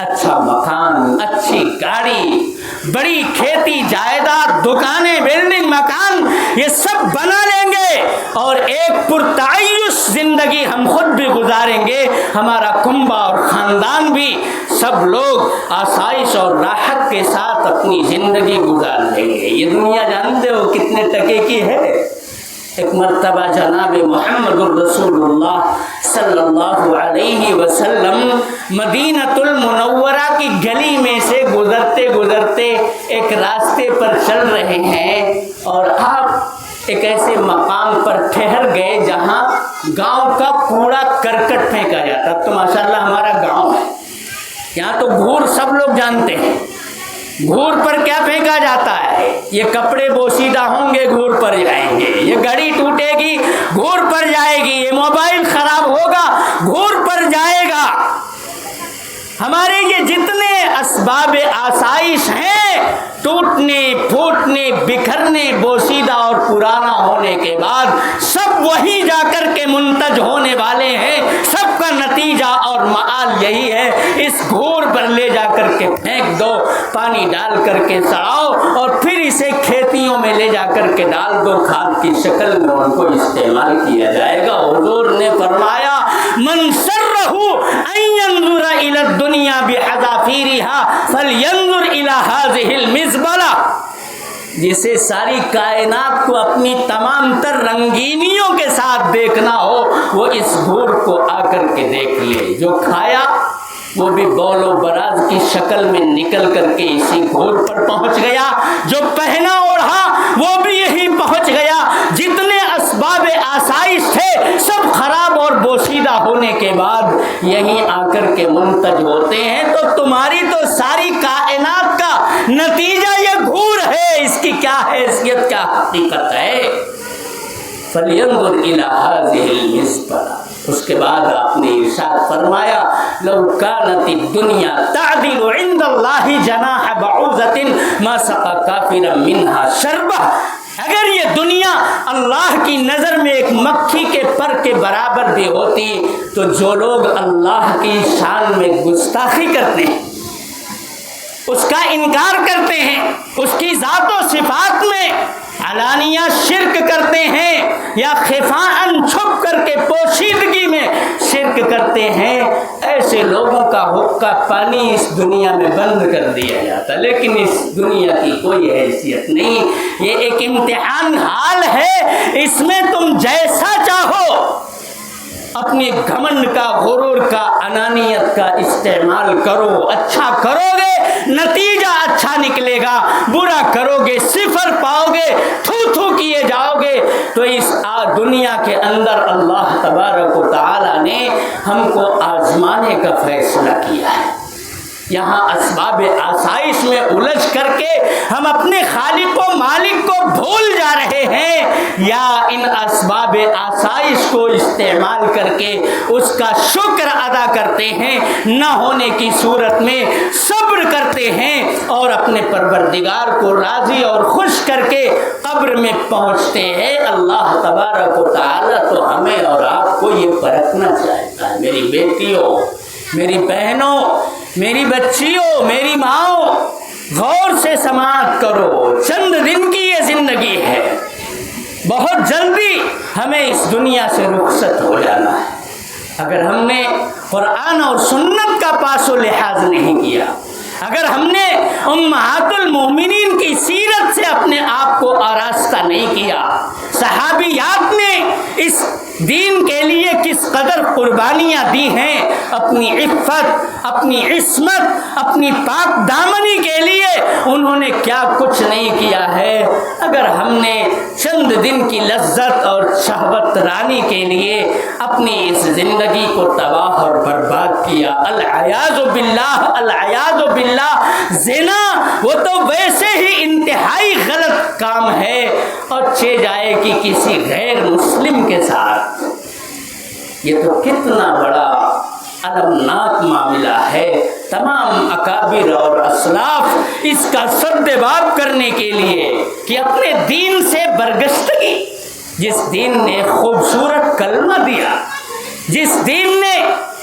اچھا مکان، اچھی گاڑی، بڑی کھیتی جائیداد، دکانیں، بلڈنگ، مکان، یہ سب بنا لیں گے اور ایک پرتعیش زندگی ہم خود بھی گزاریں گے، ہمارا کنبہ اور خاندان بھی، سب لوگ آسائش اور راحت کے ساتھ اپنی زندگی گزار لیں گے۔ یہ دنیا جانتے ہو کتنے ٹکے کی ہے؟ ایک مرتبہ جناب محمد الرسول اللہ صلی اللہ علیہ وسلم مدینۃ المنورہ کی گلی میں سے گزرتے گزرتے ایک راستے پر چل رہے ہیں اور آپ ایک ایسے مقام پر ٹھہر گئے جہاں گاؤں کا کوڑا کرکٹ پھینکا جاتا۔ تو ماشاءاللہ ہمارا گاؤں ہے، یہاں تو گھور سب لوگ جانتے ہیں، گھور پر کیا پھینکا جاتا ہے؟ یہ کپڑے بوسیدہ ہوں گے، گھور پر جائیں گے، یہ گھڑی ٹوٹے گی، گھور پر جائے گی، یہ موبائل خراب ہوگا، گھور پر جائے گا۔ ہمارے یہ جتنے اسباب آسائش ہیں، ٹوٹنے، پھوٹنے، بکھرنے، بوسیدہ اور پرانا ہونے کے بعد سب وہیں جا کر کے منتج ہونے والے ہیں، سب کا نتیجہ اور مآل یہی ہے، اس گھور پر لے جا کر کے پھینک دو، پانی ڈال کر کے سڑاؤ اور پھر اسے کھیتیوں میں لے جا کر کے ڈال دو، کھاد کی شکل میں ان کو استعمال کیا جائے گا۔ حضور نے فرمایا من سرہ ان ينظر الى الدنيا بحذافيرها فلينظر الى هذه المزبلہ، جسے ساری کائنات کو اپنی تمام تر رنگینیوں کے ساتھ دیکھنا ہو، وہ اس گھور کو آ کر کے دیکھ لے۔ جو کھایا وہ بھی بول و براز کی شکل میں نکل کر کے اسی گھور پر پہنچ گیا، جو پہنا اوڑھا وہ بھی یہی پہنچ گیا، جتنے اسباب آسائش تھے سب خراب اور بوسیدہ ہونے کے بعد یہیں آ کر کے منتج ہوتے ہیں۔ تو تمہاری تو ساری کائنات کا نتیجہ یہ گھور ہے، اس کی کیا حیثیت کیا حقیقت ہے. فَلْيَنْظُرْ إِلَىٰ هَٰذِهِ الْمِزْبَلَةِ. اس کے بعد آپ نے ارشاد فرمایا لَوْ كَانَتِ الدُّنْيَا تَعْدِلُ عِنْدَ اللَّهِ جَنَاحَ بَعُوضَةٍ مَا سَقَىٰ كَافِرًا مِّنْهَا شَرْبَةً. اگر یہ دنیا اللہ کی نظر میں ایک مکھی کے پر کے برابر بھی ہوتی تو جو لوگ اللہ کی شان میں گستاخی کرتے ہیں، اس کا انکار کرتے ہیں، اس کی ذات و صفات میں علانیہ شرک کرتے ہیں یا خفاءً چھپ کر کے پوشیدگی میں شرک کرتے ہیں، ایسے لوگوں کا حقہ پانی اس دنیا میں بند کر دیا جاتا. لیکن اس دنیا کی کوئی حیثیت نہیں. یہ ایک امتحان حال ہے، اس میں تم جیسا چاہو اپنے گھمنڈ کا، غرور کا، انانیت کا استعمال کرو. اچھا کرو گے نتیجہ اچھا نکلے گا، برا کرو گے صفر پاؤ گے، تھو تھو کیے جاؤ گے. تو اس دنیا کے اندر اللہ تبارک و تعالی نے ہم کو آزمانے کا فیصلہ کیا ہے. یہاں اسباب آسائش میں الجھ کر کے ہم اپنے خالق و مالک کو بھول جا رہے ہیں، یا ان اسباب آسائش کو استعمال کر کے اس کا شکر ادا کرتے ہیں، نہ ہونے کی صورت میں صبر کرتے ہیں اور اپنے پروردگار کو راضی اور خوش کر کے قبر میں پہنچتے ہیں. اللہ تبارک و تعالیٰ تو ہمیں اور آپ کو یہ پرکھنا چاہتا ہے. میری بیٹیوں، میری بہنوں، میری بچیوں، میری ماؤں، غور سے سماعت کرو. چند دن کی یہ زندگی ہے، بہت جلدی ہمیں اس دنیا سے رخصت ہو جانا ہے. اگر ہم نے قرآن اور سنت کا پاس و لحاظ نہیں کیا، اگر ہم نے امہات المومنین کی سیرت سے اپنے آپ کو آراستہ نہیں کیا، صحابیات نے اس دین کے لیے کس قدر قربانیاں دی ہیں، اپنی عفت، اپنی عصمت، اپنی پاک دامنی کے لیے انہوں نے کیا کچھ نہیں کیا ہے. اگر ہم نے چند دن کی لذت اور شہوت رانی کے لیے اپنی اس زندگی کو تباہ اور برباد کیا، العیاذ باللہ، العیاذ باللہ. زنا وہ تو ویسے ہی انتہائی غلط کام ہے، اور چہ جائے کہ کسی غیر مسلم کے ساتھ، یہ تو کتنا بڑا المناک معاملہ ہے. تمام اکابر اور اسلاف اس کا سدباب کرنے کے لیے کہ اپنے دین سے برگشتگی، جس دین نے خوبصورت کلمہ دیا، جس دین نے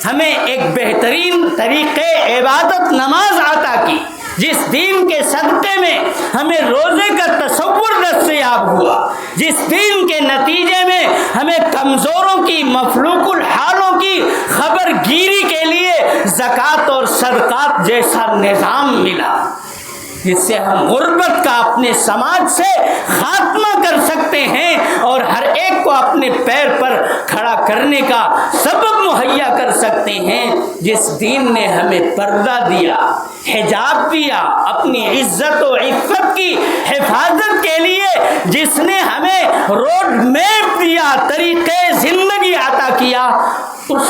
ہمیں ایک بہترین طریقے عبادت نماز عطا کی، جس دین کے صدقے میں ہمیں روزے کا تصور دستیاب ہوا، جس دین کے نتیجے میں ہمیں کمزوروں کی، مفلوق الحالوں کی خبر گیری کے لیے زکوٰۃ اور صدقات جیسا نظام ملا، جس سے ہم غربت کا اپنے سماج سے خاتمہ کر سکتے ہیں اور ہر ایک کو اپنے پیر پر کھڑا کرنے کا سبب مہیا کر سکتے ہیں. جس دین نے ہمیں پردہ دیا، حجاب دیا، اپنی عزت و عفت کی حفاظت کے لیے جس نے ہمیں روڈ میپ دیا، طریقے زندگی عطا کیا، اس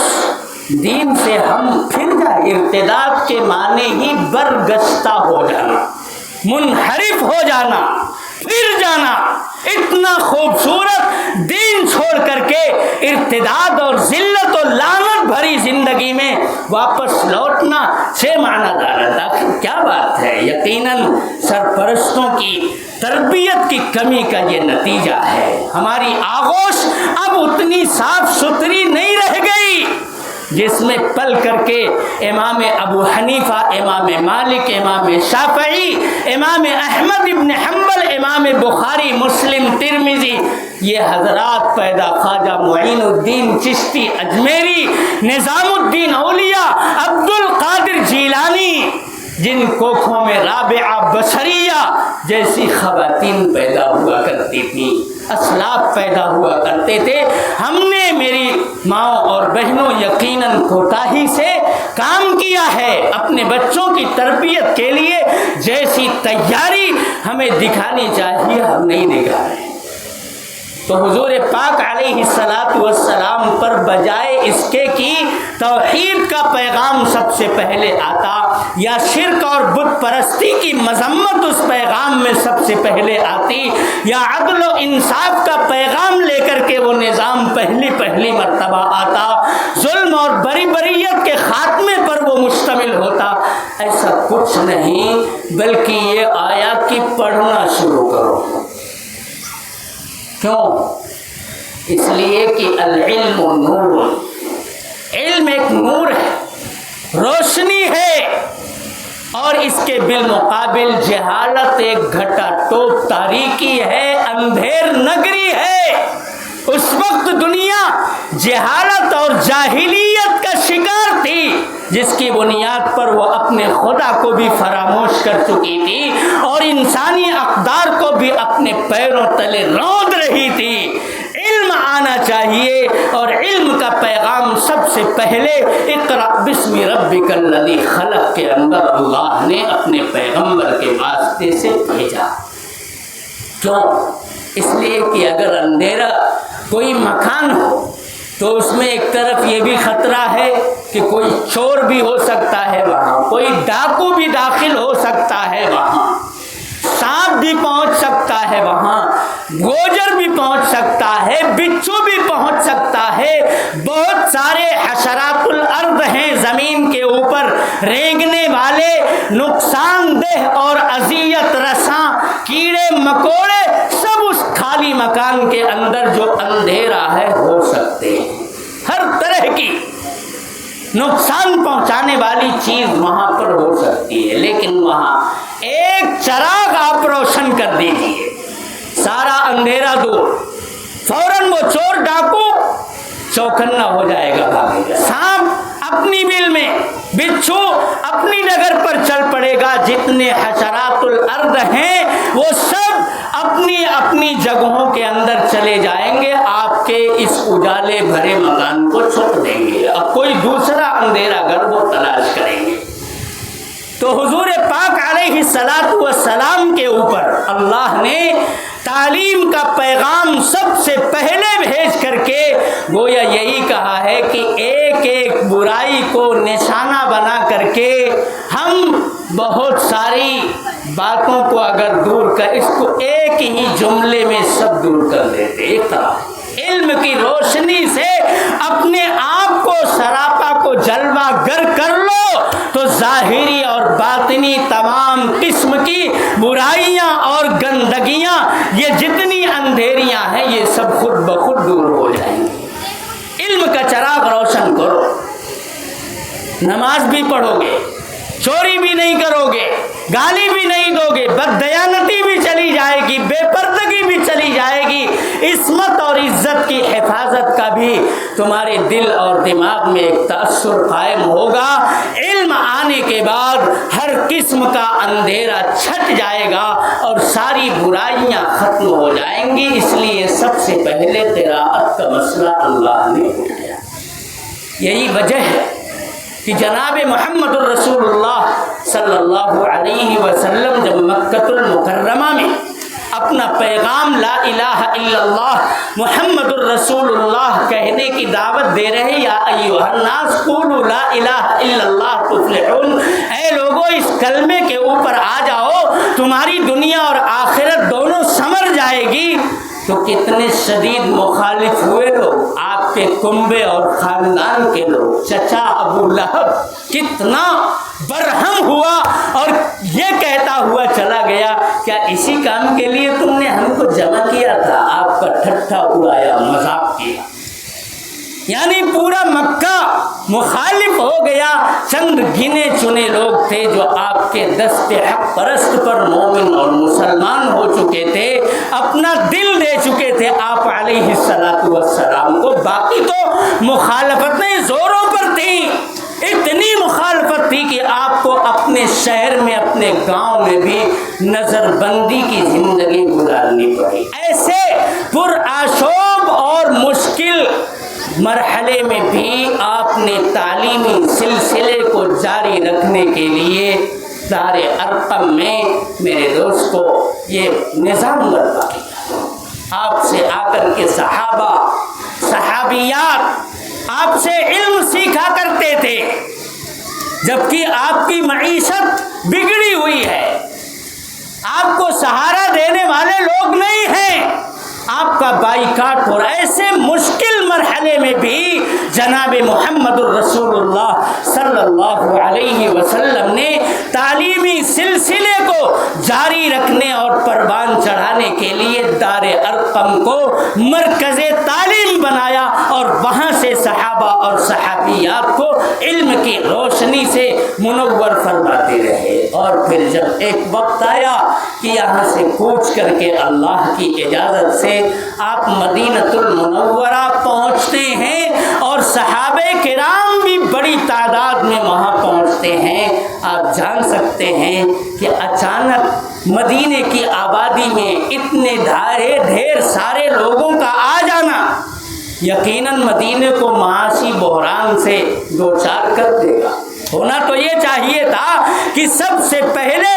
دین سے ہم پھر جائے. ارتداد کے معنی ہی برگشتہ ہو جانا، منحرف ہو جانا، پھر جانا. اتنا خوبصورت دین چھوڑ کر کے ارتداد اور ذلت و لعنت بھری زندگی میں واپس لوٹنا سے معنی دار ہے. کیا بات ہے. یقیناً سرپرستوں کی تربیت کی کمی کا یہ نتیجہ ہے. ہماری آغوش اب اتنی صاف ستھری نہیں رہ گئی جس میں پل کر کے امام ابو حنیفہ، امام مالک، امام شافعی، امام احمد ابن حنبل، امام بخاری، مسلم، ترمذی، یہ حضرات پیدا، خواجہ معین الدین چشتی اجمیری، نظام الدین اولیاء، عبد القادر جیلانی، جن کوکھوں میں رابعہ بصریہ جیسی خواتین پیدا ہوا کرتی تھیں، اسلاف پیدا ہوا کرتے تھے. ہم نے، میری ماں اور بہنوں، یقیناً کوتاہی سے کام کیا ہے. اپنے بچوں کی تربیت کے لیے جیسی تیاری ہمیں دکھانی چاہیے ہم نہیں دکھا رہے. تو حضور پاک علیہ الصلاۃ والسلام پر بجائے اس کے کہ توحید کا پیغام سب سے پہلے آتا یا شرک اور بت پرستی کی مذمت اس پیغام میں سب سب سے پہلے آتی، یا عدل و انصاف کا پیغام لے کر کے وہ نظام پہلی مرتبہ آتا، ظلم اور بریت کے خاتمے پر وہ مشتمل ہوتا؟ ایسا کچھ نہیں، بلکہ یہ آیا کہ پڑھنا شروع کرو۔ کیوں؟ اس لیے کہ العلم نور، علم ایک نور ہے، روشنی ہے، اور اس کے بالمقابل جہالت ایک گھٹا ٹوپ تاریکی ہے، اندھیر نگری ہے۔ اس وقت دنیا جہالت اور جاہلیت کا شکار تھی، جس کی بنیاد پر وہ اپنے خدا کو بھی فراموش کر چکی تھی اور انسانی اقدار کو بھی اپنے پیروں تلے روند رہی تھی۔ علم آنا چاہیے، اور علم کا پیغام سب سے پہلے اقرأ بسم ربک الذی خلق کے اندر اللہ نے اپنے پیغمبر کے واسطے سے بھیجا۔ کیوں؟ اس لیے کہ اگر اندھیرا کوئی مکان ہو تو اس میں ایک طرف یہ بھی خطرہ ہے کہ کوئی چور بھی ہو سکتا ہے وہاں، کوئی ڈاکو بھی داخل ہو سکتا ہے وہاں، سانپ بھی پہنچ سکتا ہے وہاں، گوجر بھی پہنچ سکتا ہے، بچھو بھی پہنچ سکتا ہے، بہت سارے حشرات الارض ہیں زمین کے اوپر رینگنے والے، نقصان دہ اور اذیت رساں کیڑے مکوڑے سب اس خالی مکان کے اندر جو اندھیرا ہے ہو سکتے ہیں۔ ہر طرح کی نقصان پہنچانے والی چیز وہاں پر ہو سکتی ہے، لیکن وہاں ایک چراغ آپ روشن کر دیجیے، سارا اندھیرا دور، فوراً وہ چور ڈاکو چوکنا ہو جائے گا، بھاگے گا، سانپ اپنی بل میں، بچھو اپنی ڈگر پر چل پڑے گا، جتنے حشرات الارض ہیں وہ سب اپنی اپنی جگہوں کے اندر چلے جائیں گے، آپ کے اس اجالے بھرے مکان کو چھوڑ دیں گے، اب کوئی دوسرا اندھیرا گھر وہ تلاش کریں گے۔ تو حضور پاک علیہ الصلاۃ والسلام کے اوپر اللہ نے تعلیم کا پیغام سب سے پہلے بھیج کر کے گویا یہی کہا ہے کہ ایک ایک برائی کو نشانہ بنا کر کے ہم بہت ساری باتوں کو اگر دور کر، اس کو ایک ہی جملے میں سب دور کر دیتے۔ ایک طرف علم کی روشنی سے اپنے آپ کو سراپا کو جلوہ گر کر لو تو ظاہری اور باطنی تمام قسم کی برائیاں اور گندگیاں، یہ جتنی اندھیریاں ہیں، یہ سب خود بخود دور ہو جائیں گی۔ علم کا چراغ روشن کرو، نماز بھی پڑھو گے، چوری بھی نہیں کرو گے، گالی بھی نہیں دو گے، بددیانتی بھی چلی جائے گی، بے پردگی بھی چلی جائے گی، عصمت اور عزت کی حفاظت کا بھی تمہارے دل اور دماغ میں ایک تأثر قائم ہوگا۔ علم آنے کے بعد ہر قسم کا اندھیرا چھٹ جائے گا اور ساری برائیاں ختم ہو جائیں گی۔ اس لیے سب سے پہلے قراءت کا مسئلہ اللہ نے اٹھایا۔ یہی وجہ ہے کہ جناب محمد الرسول اللہ صلی اللہ علیہ وسلم جب مکۃ المکرمہ میں اپنا پیغام لا الہ الا اللہ محمد الرسول اللہ کہنے کی دعوت دے رہے، یا ایھا الناس قولوا لا الہ الا اللہ تفلحون، اے لوگوں اس کلمے کے اوپر آ جاؤ، تمہاری دنیا اور آخرت دونوں سنور جائے گی۔ تو کتنے شدید مخالف ہوئے لوگ، آپ کے کنبے اور خاندان کے لوگ، چچا ابو لہب کتنا برہم ہوا اور یہ کہتا ہوا چلا گیا، کیا اسی کام کے لیے تم نے ہم کو جمع کیا تھا؟ آپ کا ٹھٹھا اڑایا، مذاق کیا، یعنی پورا مکہ مخالف ہو گیا۔ چند گنے چنے لوگ تھے جو آپ کے دست حق پرست پر مومن اور مسلمان ہو چکے تھے، اپنا دل دے چکے تھے آپ علیہ الصلاۃ والسلام کو، باقی تو مخالفتیں زوروں پر تھیں، اتنی مخالفت تھی کہ آپ کو اپنے شہر میں، اپنے گاؤں میں بھی نظر بندی کی زندگی گزارنی پڑی۔ ایسے پرآشوب اور مشکل مرحلے میں بھی آپ نے تعلیمی سلسلے کو جاری رکھنے کے لیے دار ارقم میں میرے دوستو یہ نظام برپا کیا۔ آپ سے آ کر کے صحابہ صحابیات آپ سے علم سیکھا کرتے تھے، جبکہ آپ کی معیشت بگڑی ہوئی ہے، آپ کو سہارا دینے والے لوگ نہیں ہیں، آپ کا بائیکاٹ ہو رہا ہے۔ ایسے مشکل مرحلے میں بھی جناب محمد الرسول اللہ صلی اللہ علیہ وسلم نے تعلیمی سلسلے کو جاری رکھنے اور پروان چڑھانے کے لیے دار ارقم کو مرکز تعلیم بنایا اور وہاں سے صحابہ اور صحابیات کو علم کی روشنی سے منور فرماتے رہے۔ اور پھر جب ایک وقت آیا کہ یہاں سے کوچ کر کے اللہ کی اجازت سے آپ مدینۃ المنورہ پہنچتے ہیں اور صحابہ کرام بھی بڑی تعداد میں وہاں پہنچتے ہیں، آپ جان سکتے ہیں کہ اچانک مدینے کی آبادی میں اتنے ڈھیر سارے لوگوں کا آ جانا یقیناً مدینے کو معاشی بحران سے دوچار کر دے گا۔ ہونا تو یہ چاہیے تھا کہ سب سے پہلے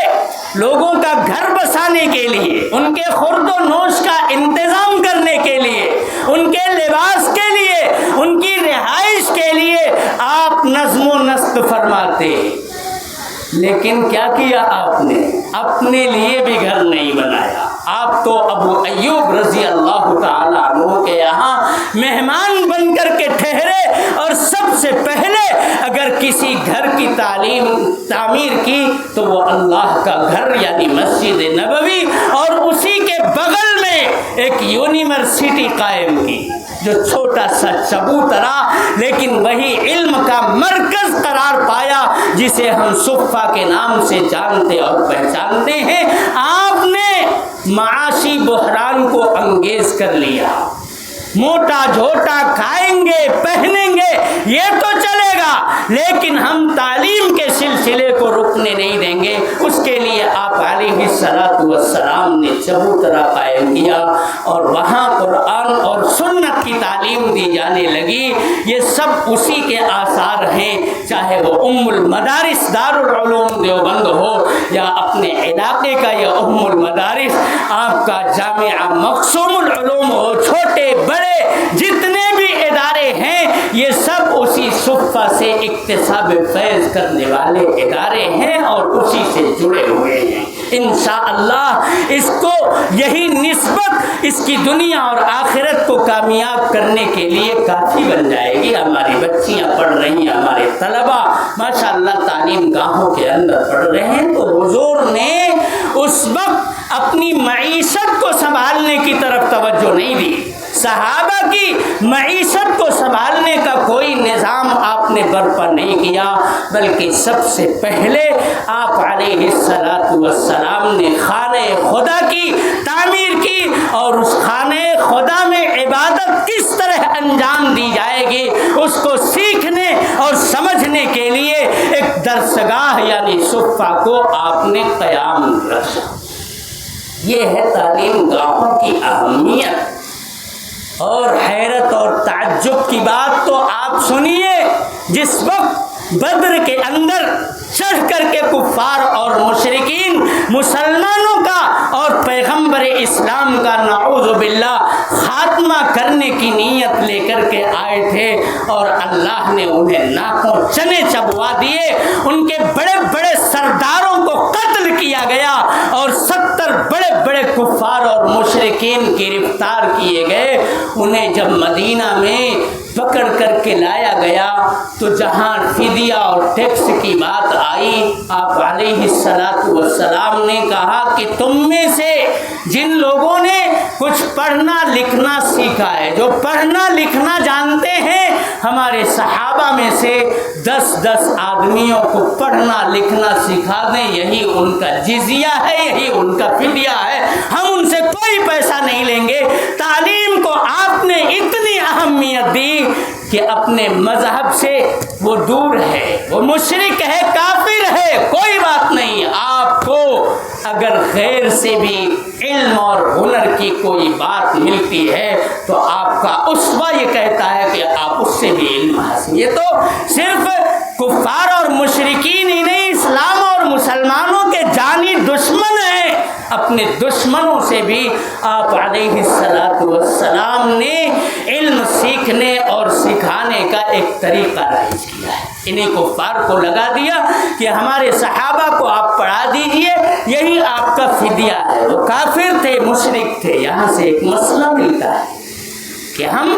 لوگوں کا گھر بسانے کے لیے، ان کے خورد و نوش کا انتظام کرنے کے لیے، ان کے لباس کے لیے، ان کی رہائش کے لیے آپ نظم و نسق فرماتے، لیکن کیا کیا آپ نے؟ اپنے لیے بھی گھر نہیں بنایا۔ آپ تو ابو ایوب رضی اللہ تعالیٰ عنہ کے یہاں مہمان بن کر کے ٹھہرے، اور سب سے پہلے اگر کسی گھر کی تعمیر کی تو وہ اللہ کا گھر یعنی مسجد نبوی، اور اسی کے بغل میں ایک یونیورسٹی قائم کی جو چھوٹا سا چبوترا لیکن وہی علم کا مرکز قرار پایا جسے ہم صفہ کے نام سے جانتے اور پہچانتے ہیں۔ آپ نے معاشی بحران کو انگیز کر لیا۔ موٹا جھوٹا کھائیں گے پہنیں گے یہ تو چلے گا، لیکن ہم تعلیم کے سلسلے کو رکنے نہیں دیں گے۔ اس کے لیے آپ علیہ السلام نے چبوترا قائم کیا اور وہاں قرآن اور سنت کی تعلیم دی جانے لگی۔ یہ سب اسی کے آثار ہیں، چاہے وہ ام المدارس دارالعلوم دیوبند ہو یا اپنے علاقے کا یہ ام المدارس آپ کا جامعہ مقصوم العلوم ہو، چھوٹے بڑے جتنے بھی ادارے ہیں یہ سب اسی صفہ سے اکتساب فیض کرنے والے ادارے ہیں اور اسی سے جڑے ہوئے ہیں۔ انشاءاللہ اس کو یہی نسبت اس کی دنیا اور آخرت کو کامیاب کرنے کے لیے کافی بن جائے گی۔ ہماری بچیاں پڑھ رہی ہیں، ہمارے طلبہ ماشاءاللہ تعلیم گاہوں کے اندر پڑھ رہے ہیں، تو حضور نے اس وقت اپنی معیشت کو سنبھالنے کی طرف توجہ نہیں دی۔ صحابہ کی معیشت کو سنبھالنے کا کوئی نظام آپ نے برپا نہیں کیا، بلکہ سب سے پہلے آپ علیہ السلام نے خانہ خدا کی تعمیر کی، اور اس خانہ خدا میں عبادت کس طرح انجام دی جائے گی اس کو سیکھنے اور سمجھنے کے لیے ایک درسگاہ یعنی صفہ کو آپ نے قیام رکھا۔ یہ ہے تعلیم گاہوں کی اہمیت۔ اور حیرت اور تعجب کی بات تو آپ سنیے، جس وقت بدر کے اندر چڑھ کر کے کفار اور مشرکین مسلمانوں کا اور پیغمبر اسلام کا نعوذ باللہ خاتمہ کرنے کی نیت لے کر کے آئے تھے، اور اللہ نے انہیں ناکوں چنے چبوا دیے، ان کے بڑے بڑے سرداروں کو قتل کیا گیا، اور 70 بڑے بڑے کفار اور مشرکین گرفتار کیے گئے۔ انہیں جب مدینہ میں پکڑ کر کے لایا گیا تو جہاں فدیہ اور ٹیکس کی بات آئی، آپ علیہ السلام نے کہا کہ تم میں سے جن لوگوں نے کچھ پڑھنا لکھنا سیکھا ہے، جو پڑھنا لکھنا جانتے ہیں، ہمارے صحابہ میں سے 10 آدمیوں کو پڑھنا لکھنا سکھا دیں، یہی ان کا جزیہ ہے، یہی ان کا فدیہ ہے، ہم ان سے کوئی پیسہ نہیں لیں گے۔ تعلیم کو آپ نے اتنی اہمیت دی کہ اپنے مذہب سے وہ دور ہے، وہ مشرک ہے، کافر ہے، کوئی بات نہیں، آپ کو اگر غیر سے بھی علم اور ہنر کی کوئی بات ملتی ہے تو آپ کا اسوہ یہ کہتا ہے کہ آپ اس سے بھی علم حاصل۔ یہ تو صرف کفار اور مشرکین ہی نہیں، اسلام اور مسلمانوں کے جانی دشمن ہیں، اپنے دشمنوں سے بھی آپ علیہ السلام نے علم سیکھنے اور سکھانے کا ایک طریقہ رائج کیا ہے۔ انہیں کفار کو لگا دیا کہ ہمارے صحابہ کو آپ پڑھا دیجئے، یہی آپ کا فدیہ ہے۔ وہ کافر تھے، مشرک تھے۔ یہاں سے ایک مسئلہ ملتا ہے کہ ہم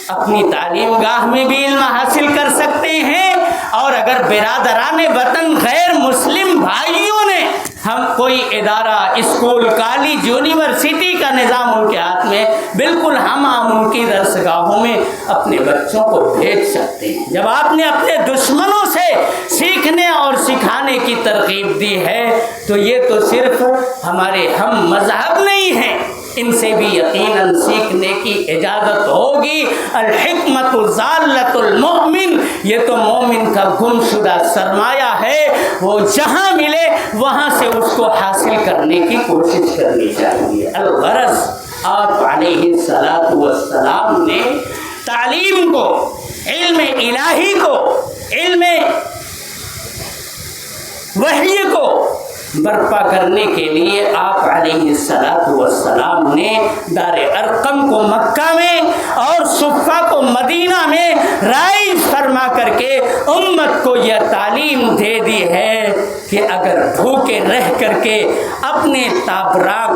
اپنی تعلیم گاہ میں بھی علم حاصل کر سکتے ہیں، اور اگر برادران وطن غیر مسلم بھائیوں نے ہم کوئی ادارہ، اسکول، کالج، یونیورسٹی کا نظام ان کے ہاتھ میں، بالکل ہم ان کی درسگاہوں میں اپنے بچوں کو بھیج سکتے ہیں۔ جب آپ نے اپنے دشمنوں سے سیکھنے اور سکھانے کی ترغیب دی ہے تو یہ تو صرف ہمارے ہم مذہب نہیں ہیں، ان سے بھی یقیناً سیکھنے کی اجازت ہوگی۔ الحکمت ضالۃ المؤمن، یہ تو مومن کا گم شدہ سرمایہ ہے، وہ جہاں ملے وہاں سے اس کو حاصل کرنے کی کوشش کرنی چاہیے۔ الغرض آپ علیہ الصلاۃ والسلام نے تعلیم کو، علم الہی کو، علم وحی کو برپا کرنے کے لیے آپ علیہ الصلاۃ والسلام نے دار ارقم کو مکہ میں اور صفہ کو مدینہ میں رائج فرما کر کے امت کو یہ تعلیم دے دی ہے کہ اگر بھوکے رہ کر کے اپنے تابناک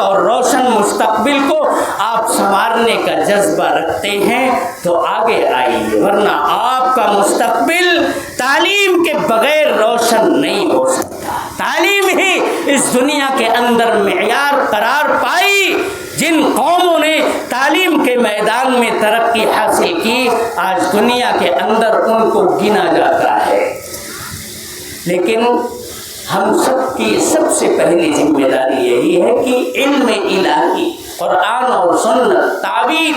اور روشن مستقبل کو آپ سنوارنے کا جذبہ رکھتے ہیں تو آگے آئیے، ورنہ آپ کا مستقبل تعلیم کے بغیر روشن نہیں ہو سکتا۔ تعلیم ہی اس دنیا کے اندر معیار قرار پائی۔ جن قوموں نے تعلیم کے میدان میں ترقی حاصل کی، آج دنیا کے اندر ان کو گنا جاتا ہے۔ لیکن ہم سب کی سب سے پہلی ذمہ داری یہی ہے کہ علم الہی، قرآن اور سنت، تعبیر،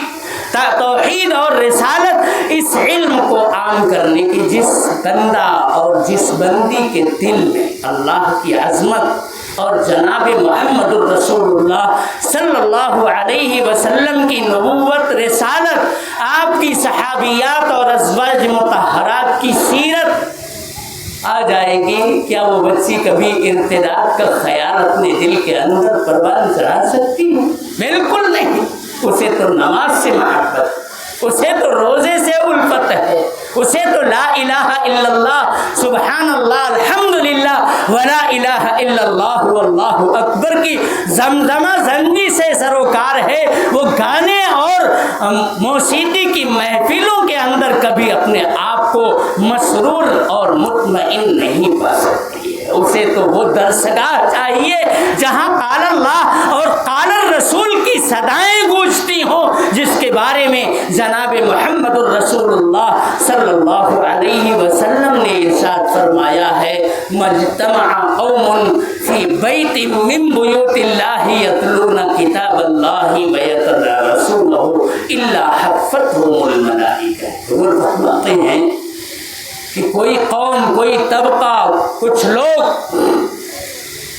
توحید اور رسالت، اس علم کو عام کرنے کی جس بندہ اور جس بندی کے دل میں اللہ کی عظمت اور جناب محمد الرسول اللہ صلی اللہ علیہ وسلم کی نبوت، رسالت، آپ کی صحابیات اور ازواج مطہرات کی سیرت آ جائے گی، کیا وہ بچی کبھی ارتداد کا خیال اپنے دل کے اندر پروان چڑھا سکتی ہے؟ بالکل نہیں۔ اسے تو نماز سے محبت، اسے تو روزے سے الفت ہے، اسے تو لا الہ الا اللہ، سبحان اللہ، الحمدللہ، ولا الہ الا اللہ واللہ اکبر کی زمزمہ زنگی سے سروکار ہے۔ وہ گانے اور موسیقی کی محفلوں کے اندر کبھی اپنے آپ کو مسرور اور مطمئن نہیں پا سکتی ہے۔ اسے تو وہ درسگاہ چاہیے جہاں قال اللہ اور قال الرسول کی صدائیں گونجتی ہوں، جس کے بارے میں جناب محمد الرسول اللہ صلی اللہ علیہ وسلم نے ارشاد فرمایا ہے، مجتمع قوم فی بیت من بیوت اللہ یتلون کتاب اللہ ویتدارسونہ الا حفتهم الملائکہ۔ وہ فرماتے ہیں کہ کوئی قوم، کوئی طبقہ، کچھ لوگ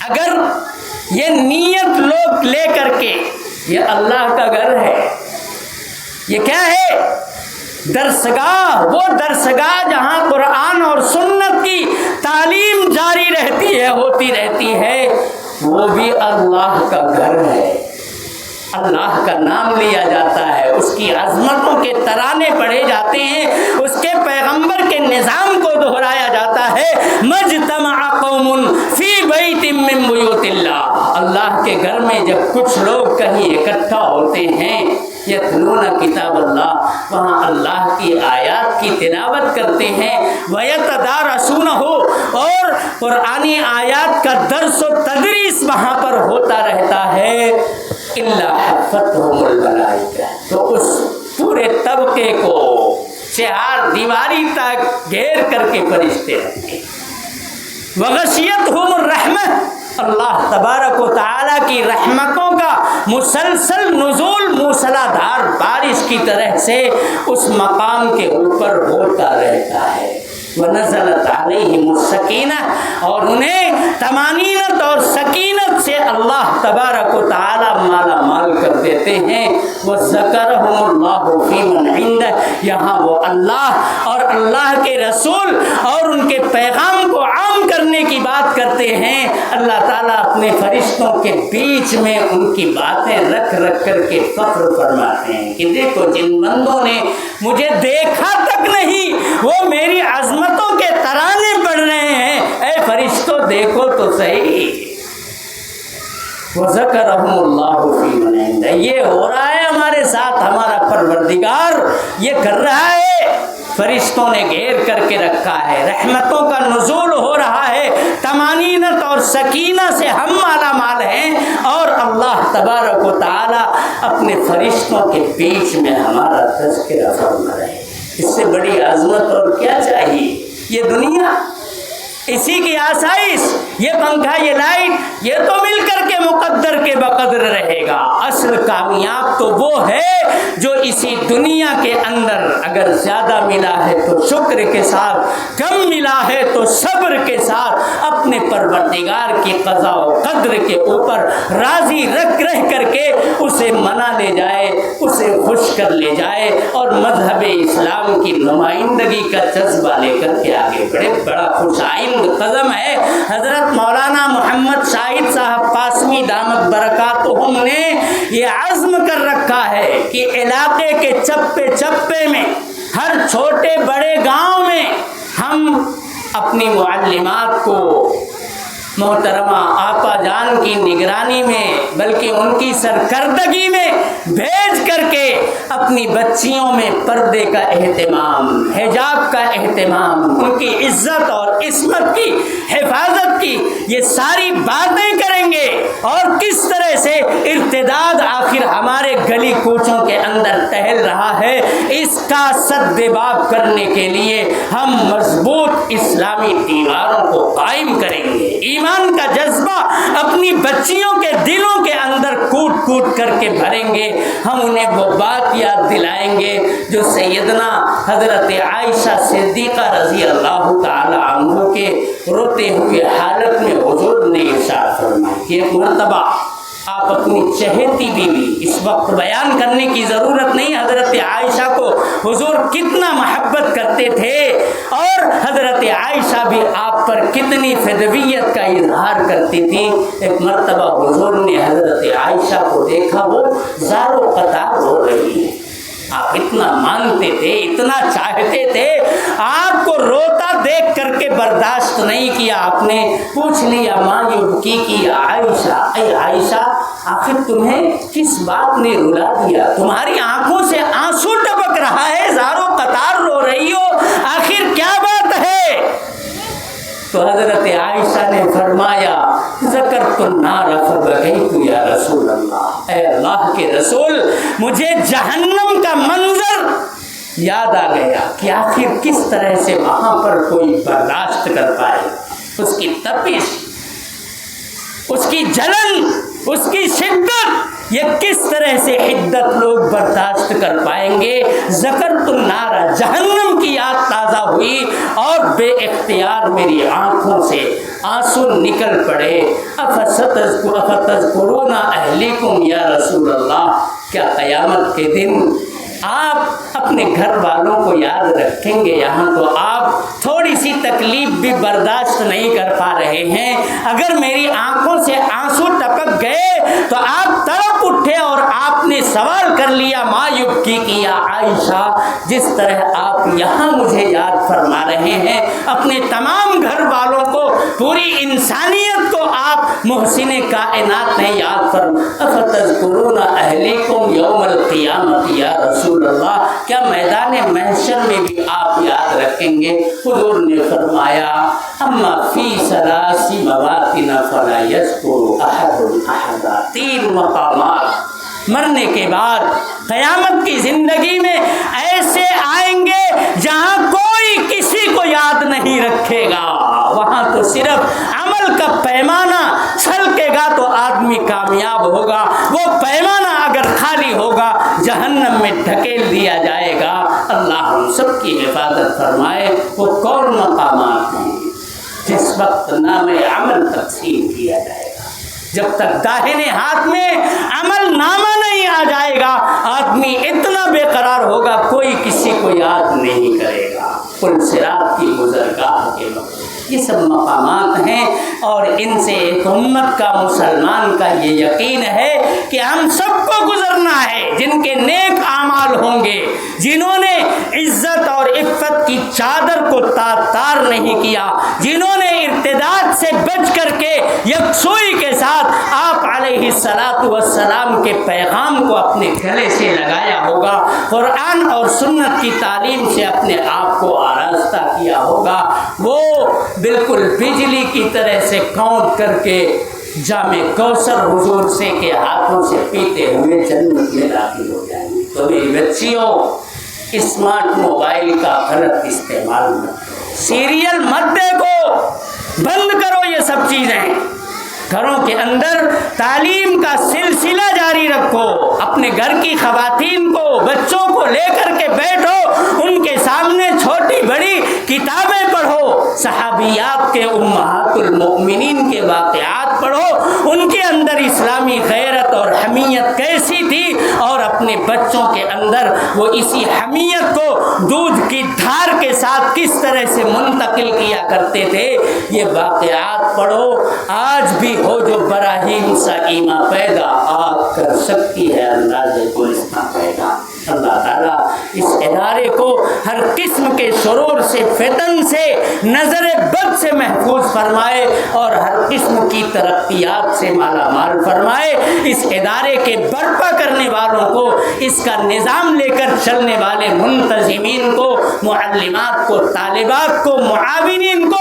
اگر یہ نیت لوگ لے کر کے، یہ اللہ کا گھر ہے، یہ کیا ہے؟ درسگاہ، وہ درسگاہ جہاں قرآن اور سنت کی تعلیم جاری رہتی ہے، ہوتی رہتی ہے، وہ بھی اللہ کا گھر ہے۔ اللہ کا نام لیا جاتا ہے، اس کی عظمتوں کے ترانے پڑھے جاتے ہیں، اس کے پیغمبر کے نظام کو دہرایا جاتا ہے۔ مجتمع قوم فی بیت من بیوت اللہ، اللہ کے گھر میں جب کچھ لوگ کہیں اکٹھا ہوتے ہیں، یتلون کتاب اللہ، وہاں اللہ کی آیات کی تلاوت کرتے ہیں، ویتدارسونہ، اور قرآنی آیات کا درس و تدریس وہاں پر ہوتا رہتا ہے، الا حفتهم الملائکہ، تو اس پورے طبقے کو چہار دیواری تک گھیر کر کے فرشتے رکھتے، وغشیتہم الرحمہ، اللہ تبارک و تعالیٰ کی رحمتوں کا مسلسل نزول موسلادھار بارش کی طرح سے اس مقام کے اوپر ہوتا رہتا ہے۔ وَنَزَلَتْ عَلَيْهِمُ السَّكِينَةُ، اور انہیں طمانینت اور سکینت سے اللہ تبارک و تعالیٰ مالا مال کر دیتے ہیں۔ وَذَكَرَهُمُ اللَّهُ فِي مَنْ عِندَهُ، یہاں وہ اللہ اور اللہ کے رسول اور ان کے پیغام کو عام کرنے کی بات کرتے ہیں، اللہ تعالیٰ اپنے اپنے فرشتوں کے بیچ میں ان کی باتیں رکھ رکھ کر کے فخر فرماتے ہیں کہ دیکھو جن بندوں نے مجھے دیکھا تک نہیں وہ میری عظمتوں کے ترانے پڑھ رہے ہیں، اے فرشتوں دیکھو تو صحیح۔ وَذَكَرَهُمُ اللَّهُ فِي مَنْ عِندَهُ، یہ ہو رہا ہے ہمارے ساتھ، ہمارا پروردگار یہ کر رہا ہے، فرشتوں نے گھیر کر کے رکھا ہے، رحمتوں کا نزول ہو رہا ہے، طمانینت اور سکینہ سے ہم مالا مال ہیں، اور اللہ تبارک و تعالی اپنے فرشتوں کے بیچ میں ہمارا تذکرہ فرما رہے ہیں۔ اس سے بڑی عظمت اور کیا چاہیے؟ یہ دنیا، اسی کی آسائش، یہ پنکھا، یہ لائٹ، یہ تو مل کر کے مقدر کے بقدر رہے گا۔ اصل کامیاب تو وہ ہے جو اسی دنیا کے اندر اگر زیادہ ملا ہے تو شکر کے ساتھ، کم ملا ہے تو صبر کے ساتھ اپنے پروردگار کی قضا و قدر کے اوپر راضی رہ کر کے اسے منا لے جائے، اسے خوش کر لے جائے، اور مذہب اسلام کی نمائندگی کا جذبہ لے کر کے آگے بڑھے۔ بڑا خوش آئند قدم ہے حضرت مولانا محمد شاہد صاحب قاسمی دامت برکاتہم نے یہ عزم کر رکھا ہے کہ علاقے کے چپے چپے میں، ہر چھوٹے بڑے گاؤں میں ہم اپنی معلمات کو محترمہ آپا جان کی نگرانی میں، بلکہ ان کی سرکردگی میں بھیج کر کے اپنی بچیوں میں پردے کا اہتمام، حجاب کا اہتمام، ان کی عزت اور عصمت کی حفاظت کی یہ ساری باتیں کریں گے، اور کس طرح سے ارتداد آخر ہمارے گلی کوچوں کے اندر ٹہل رہا ہے، اس کا سدباب کرنے کے لیے ہم مضبوط اسلامی دیواروں کو قائم کریں گے۔ ایمان کا جذبہ اپنی بچیوں کے دلوں کے اندر کوٹ کوٹ کر کے بھریں گے، ہم انہیں وہ بات یاد دلائیں گے جو سیدنا حضرت عائشہ صدیقہ رضی اللہ تعالی عنہ کے روتے ہوئے حالت میں حضور نے ارشاد فرمایا کہ ایک مرتبہ آپ اپنی چہیتی بیوی، اس وقت بیان کرنے کی ضرورت نہیں حضرت عائشہ کو حضور کتنا محبت کرتے تھے، اور حضرت عائشہ بھی آپ پر کتنی فدویت کا اظہار کرتی تھی۔ ایک مرتبہ حضور نے حضرت عائشہ کو دیکھا، وہ زار و قطار رو رہی ہے۔ آپ اتنا مانتے تھے، اتنا چاہتے تھے، آپ کو روتا دیکھ کر کے برداشت نہیں کیا، آپ نے پوچھ لیا ماں یبکی کی عائشہ، اے عائشہ آخر تمہیں کس بات نے رلا دیا؟ تمہاری آنکھوں سے آنسو ٹپک رہا ہے، زاروں قطار رو رہی ہو، آخر کیا بات ہے؟ تو حضرت عائشہ نے فرمایا ذکرت النار فبکیت یا رسول اللہ، اے اللہ کے رسول مجھے جہنم کا منظر یاد آ گیا کہ آخر کس طرح سے وہاں پر کوئی برداشت کر پائے، اس کی تپش، اس کی جلن، اس کی شدت، یہ کس طرح سے حدت لوگ برداشت کر پائیں گے۔ ذکرت النار، جہنم کی یاد تازہ ہوئی اور بے اختیار میری آنکھوں سے آنسو نکل پڑے۔ افتذکرون اہلیکم یا رسول اللہ، کیا قیامت کے دن آپ اپنے گھر والوں کو یاد رکھیں گے؟ یہاں تو آپ تھوڑی سی تکلیف بھی برداشت نہیں کر پا رہے ہیں، اگر میری آنکھوں سے آنسو ٹپک گئے تو آپ تڑپ اٹھے اور آپ نے سوال کر لیا ما یبکی کی یا عائشہ، جس طرح آپ یہاں مجھے یاد فرما رہے ہیں، اپنے تمام گھر والوں کو، پوری انسانیت کو آپ محسن کائنات نے یاد فرما۔ افتذکرون اہلیکم یوم القیامت یا رسول اللہ، کیا میدان محشر میں بھی آپ یاد رکھیں گے؟ حضور نے فرمایا اما فی ثلاث مواطن فلا یذکر احد احدا، تین مقامات مرنے کے بعد قیامت کی زندگی میں ایسے آئیں گے جہاں کوئی کسی کو یاد نہیں رکھے گا، وہاں تو صرف عمل کا پیمانہ چھلکے گا تو آدمی کامیاب ہوگا، وہ پیمانہ اگر خالی ہوگا جہنم میں ڈھکیل دیا جائے گا۔ اللہ ہم سب کی حفاظت فرمائے۔ وہ کون مقامات ہیں؟ جس وقت نام عمل تقسیم کیا جائے گا، جب تک داہنے ہاتھ میں عمل نامہ نہیں آ جائے گا آدمی اتنا بے قرار ہوگا کوئی کسی کو یاد نہیں کرے گا۔ پل صراط کی گزرگاہ کے وقت یہ سب مقامات ہیں، اور ان سے ایک امت کا، مسلمان کا یہ یقین ہے کہ ہم سب کو گزرنا ہے۔ جن کے نیک اعمال ہوں گے، جنہوں نے عزت اور عفت کی چادر کو تار نہیں کیا، جنہوں نے ارتداد سے بچ کر کے یکسوئی کے ساتھ آپ علیہ الصلاۃ والسلام کے پیغام کو اپنے گلے سے لگایا ہوگا، قرآن اور سنت کی تعلیم سے اپنے آپ کو آراستہ کیا ہوگا، وہ بالکل بجلی کی طرح سے کاؤنٹ کر کے جام کوثر حضور سے کے ہاتھوں سے پیتے ہوئے جنت میں داخل ہو جائیں گے۔ تو میری بچیوں، اسمارٹ موبائل کا غلط استعمال مت کرو، سیریل مت دیکھو، بند کرو یہ سب چیزیں، گھروں کے اندر تعلیم کا سلسلہ جاری رکھو، اپنے گھر کی خواتین کو، بچوں کو لے کر کے بیٹھو، ان کے سامنے چھوٹی بڑی کتابیں پڑھو، صحابیات کے امہات المؤمنین کے واقعات پڑھو، ان کے اندر اسلامی غیرت اور حمیت کیسی تھی، اور اپنے بچوں کے اندر وہ اسی حمیت کو دودھ کی دھار کے ساتھ کس طرح سے منتقل کیا کرتے تھے، یہ واقعات پڑھو۔ آج بھی ہو جو براہیم سا ایمان پیدا آگ کر سکتی ہے انداز گلستہ پیدا۔ اللہ تعالیٰ اس ادارے کو ہر قسم کے شرور سے، فتن سے، نظر بد سے محفوظ فرمائے، اور ہر قسم کی ترقیات سے مالا مال فرمائے۔ اس ادارے کے برپا کرنے والوں کو، اس کا نظام لے کر چلنے والے منتظمین کو، معلمات کو، طالبات کو، معاونین کو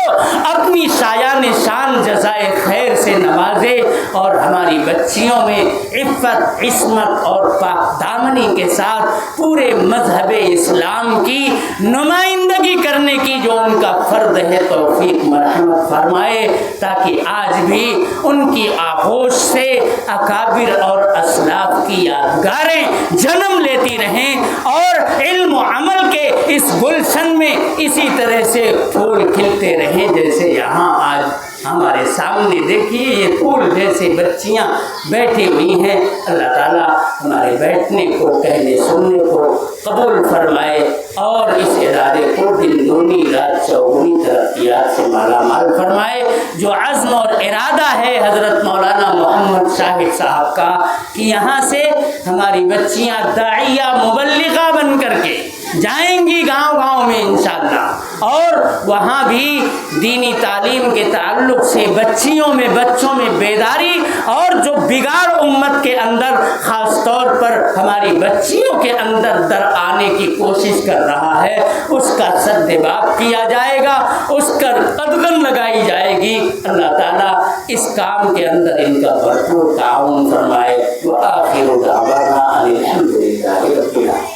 اپنی شایان شان جزائے خیر سے نوازے، اور ہماری بچیوں میں عفت، عصمت اور پاک دامنی کے ساتھ پورے مذہب اسلام کی نمائندگی کرنے کی جو ان کا فرض ہے توفیق مرحمت فرمائے، تاکہ آج بھی ان کی آغوش سے اکابر اور اسلاف کی یادگاریں جنم لیتی رہیں، اور علم و عمل کے اس گلشن میں اسی طرح سے پھول کھلتے رہیں، جیسے یہاں آج ہمارے سامنے دیکھیے یہ پھول جیسے بچیاں بیٹھی ہوئی ہیں۔ اللہ تعالیٰ ہمارے بیٹھنے کو، کہنے سننے کو قبول فرمائے، اور اس ادارے کو دن دونی رات چوگنی ترقیات سے مالا مال فرمائے۔ جو عزم اور ارادہ ہے حضرت مولانا محمد شاہد صاحب کا کہ یہاں سے ہماری بچیاں داعیہ مبلغہ بن کر کے جائیں گی گاؤں گاؤں میں انشاءاللہ، اور وہاں بھی دینی تعلیم کے تعلق سے بچیوں میں، بچوں میں بیداری، اور جو بگاڑ امت کے اندر خاص طور پر ہماری بچیوں کے اندر در آنے کی کوشش کر رہا ہے، اس کا سدباب کیا جائے گا، اس کا قدغن لگائی جائے گی۔ اللہ تعالیٰ اس کام کے اندر ان کا بھرپور تعاون فرمائے۔ وآخر دعوانا ان الحمد للہ رب العالمین۔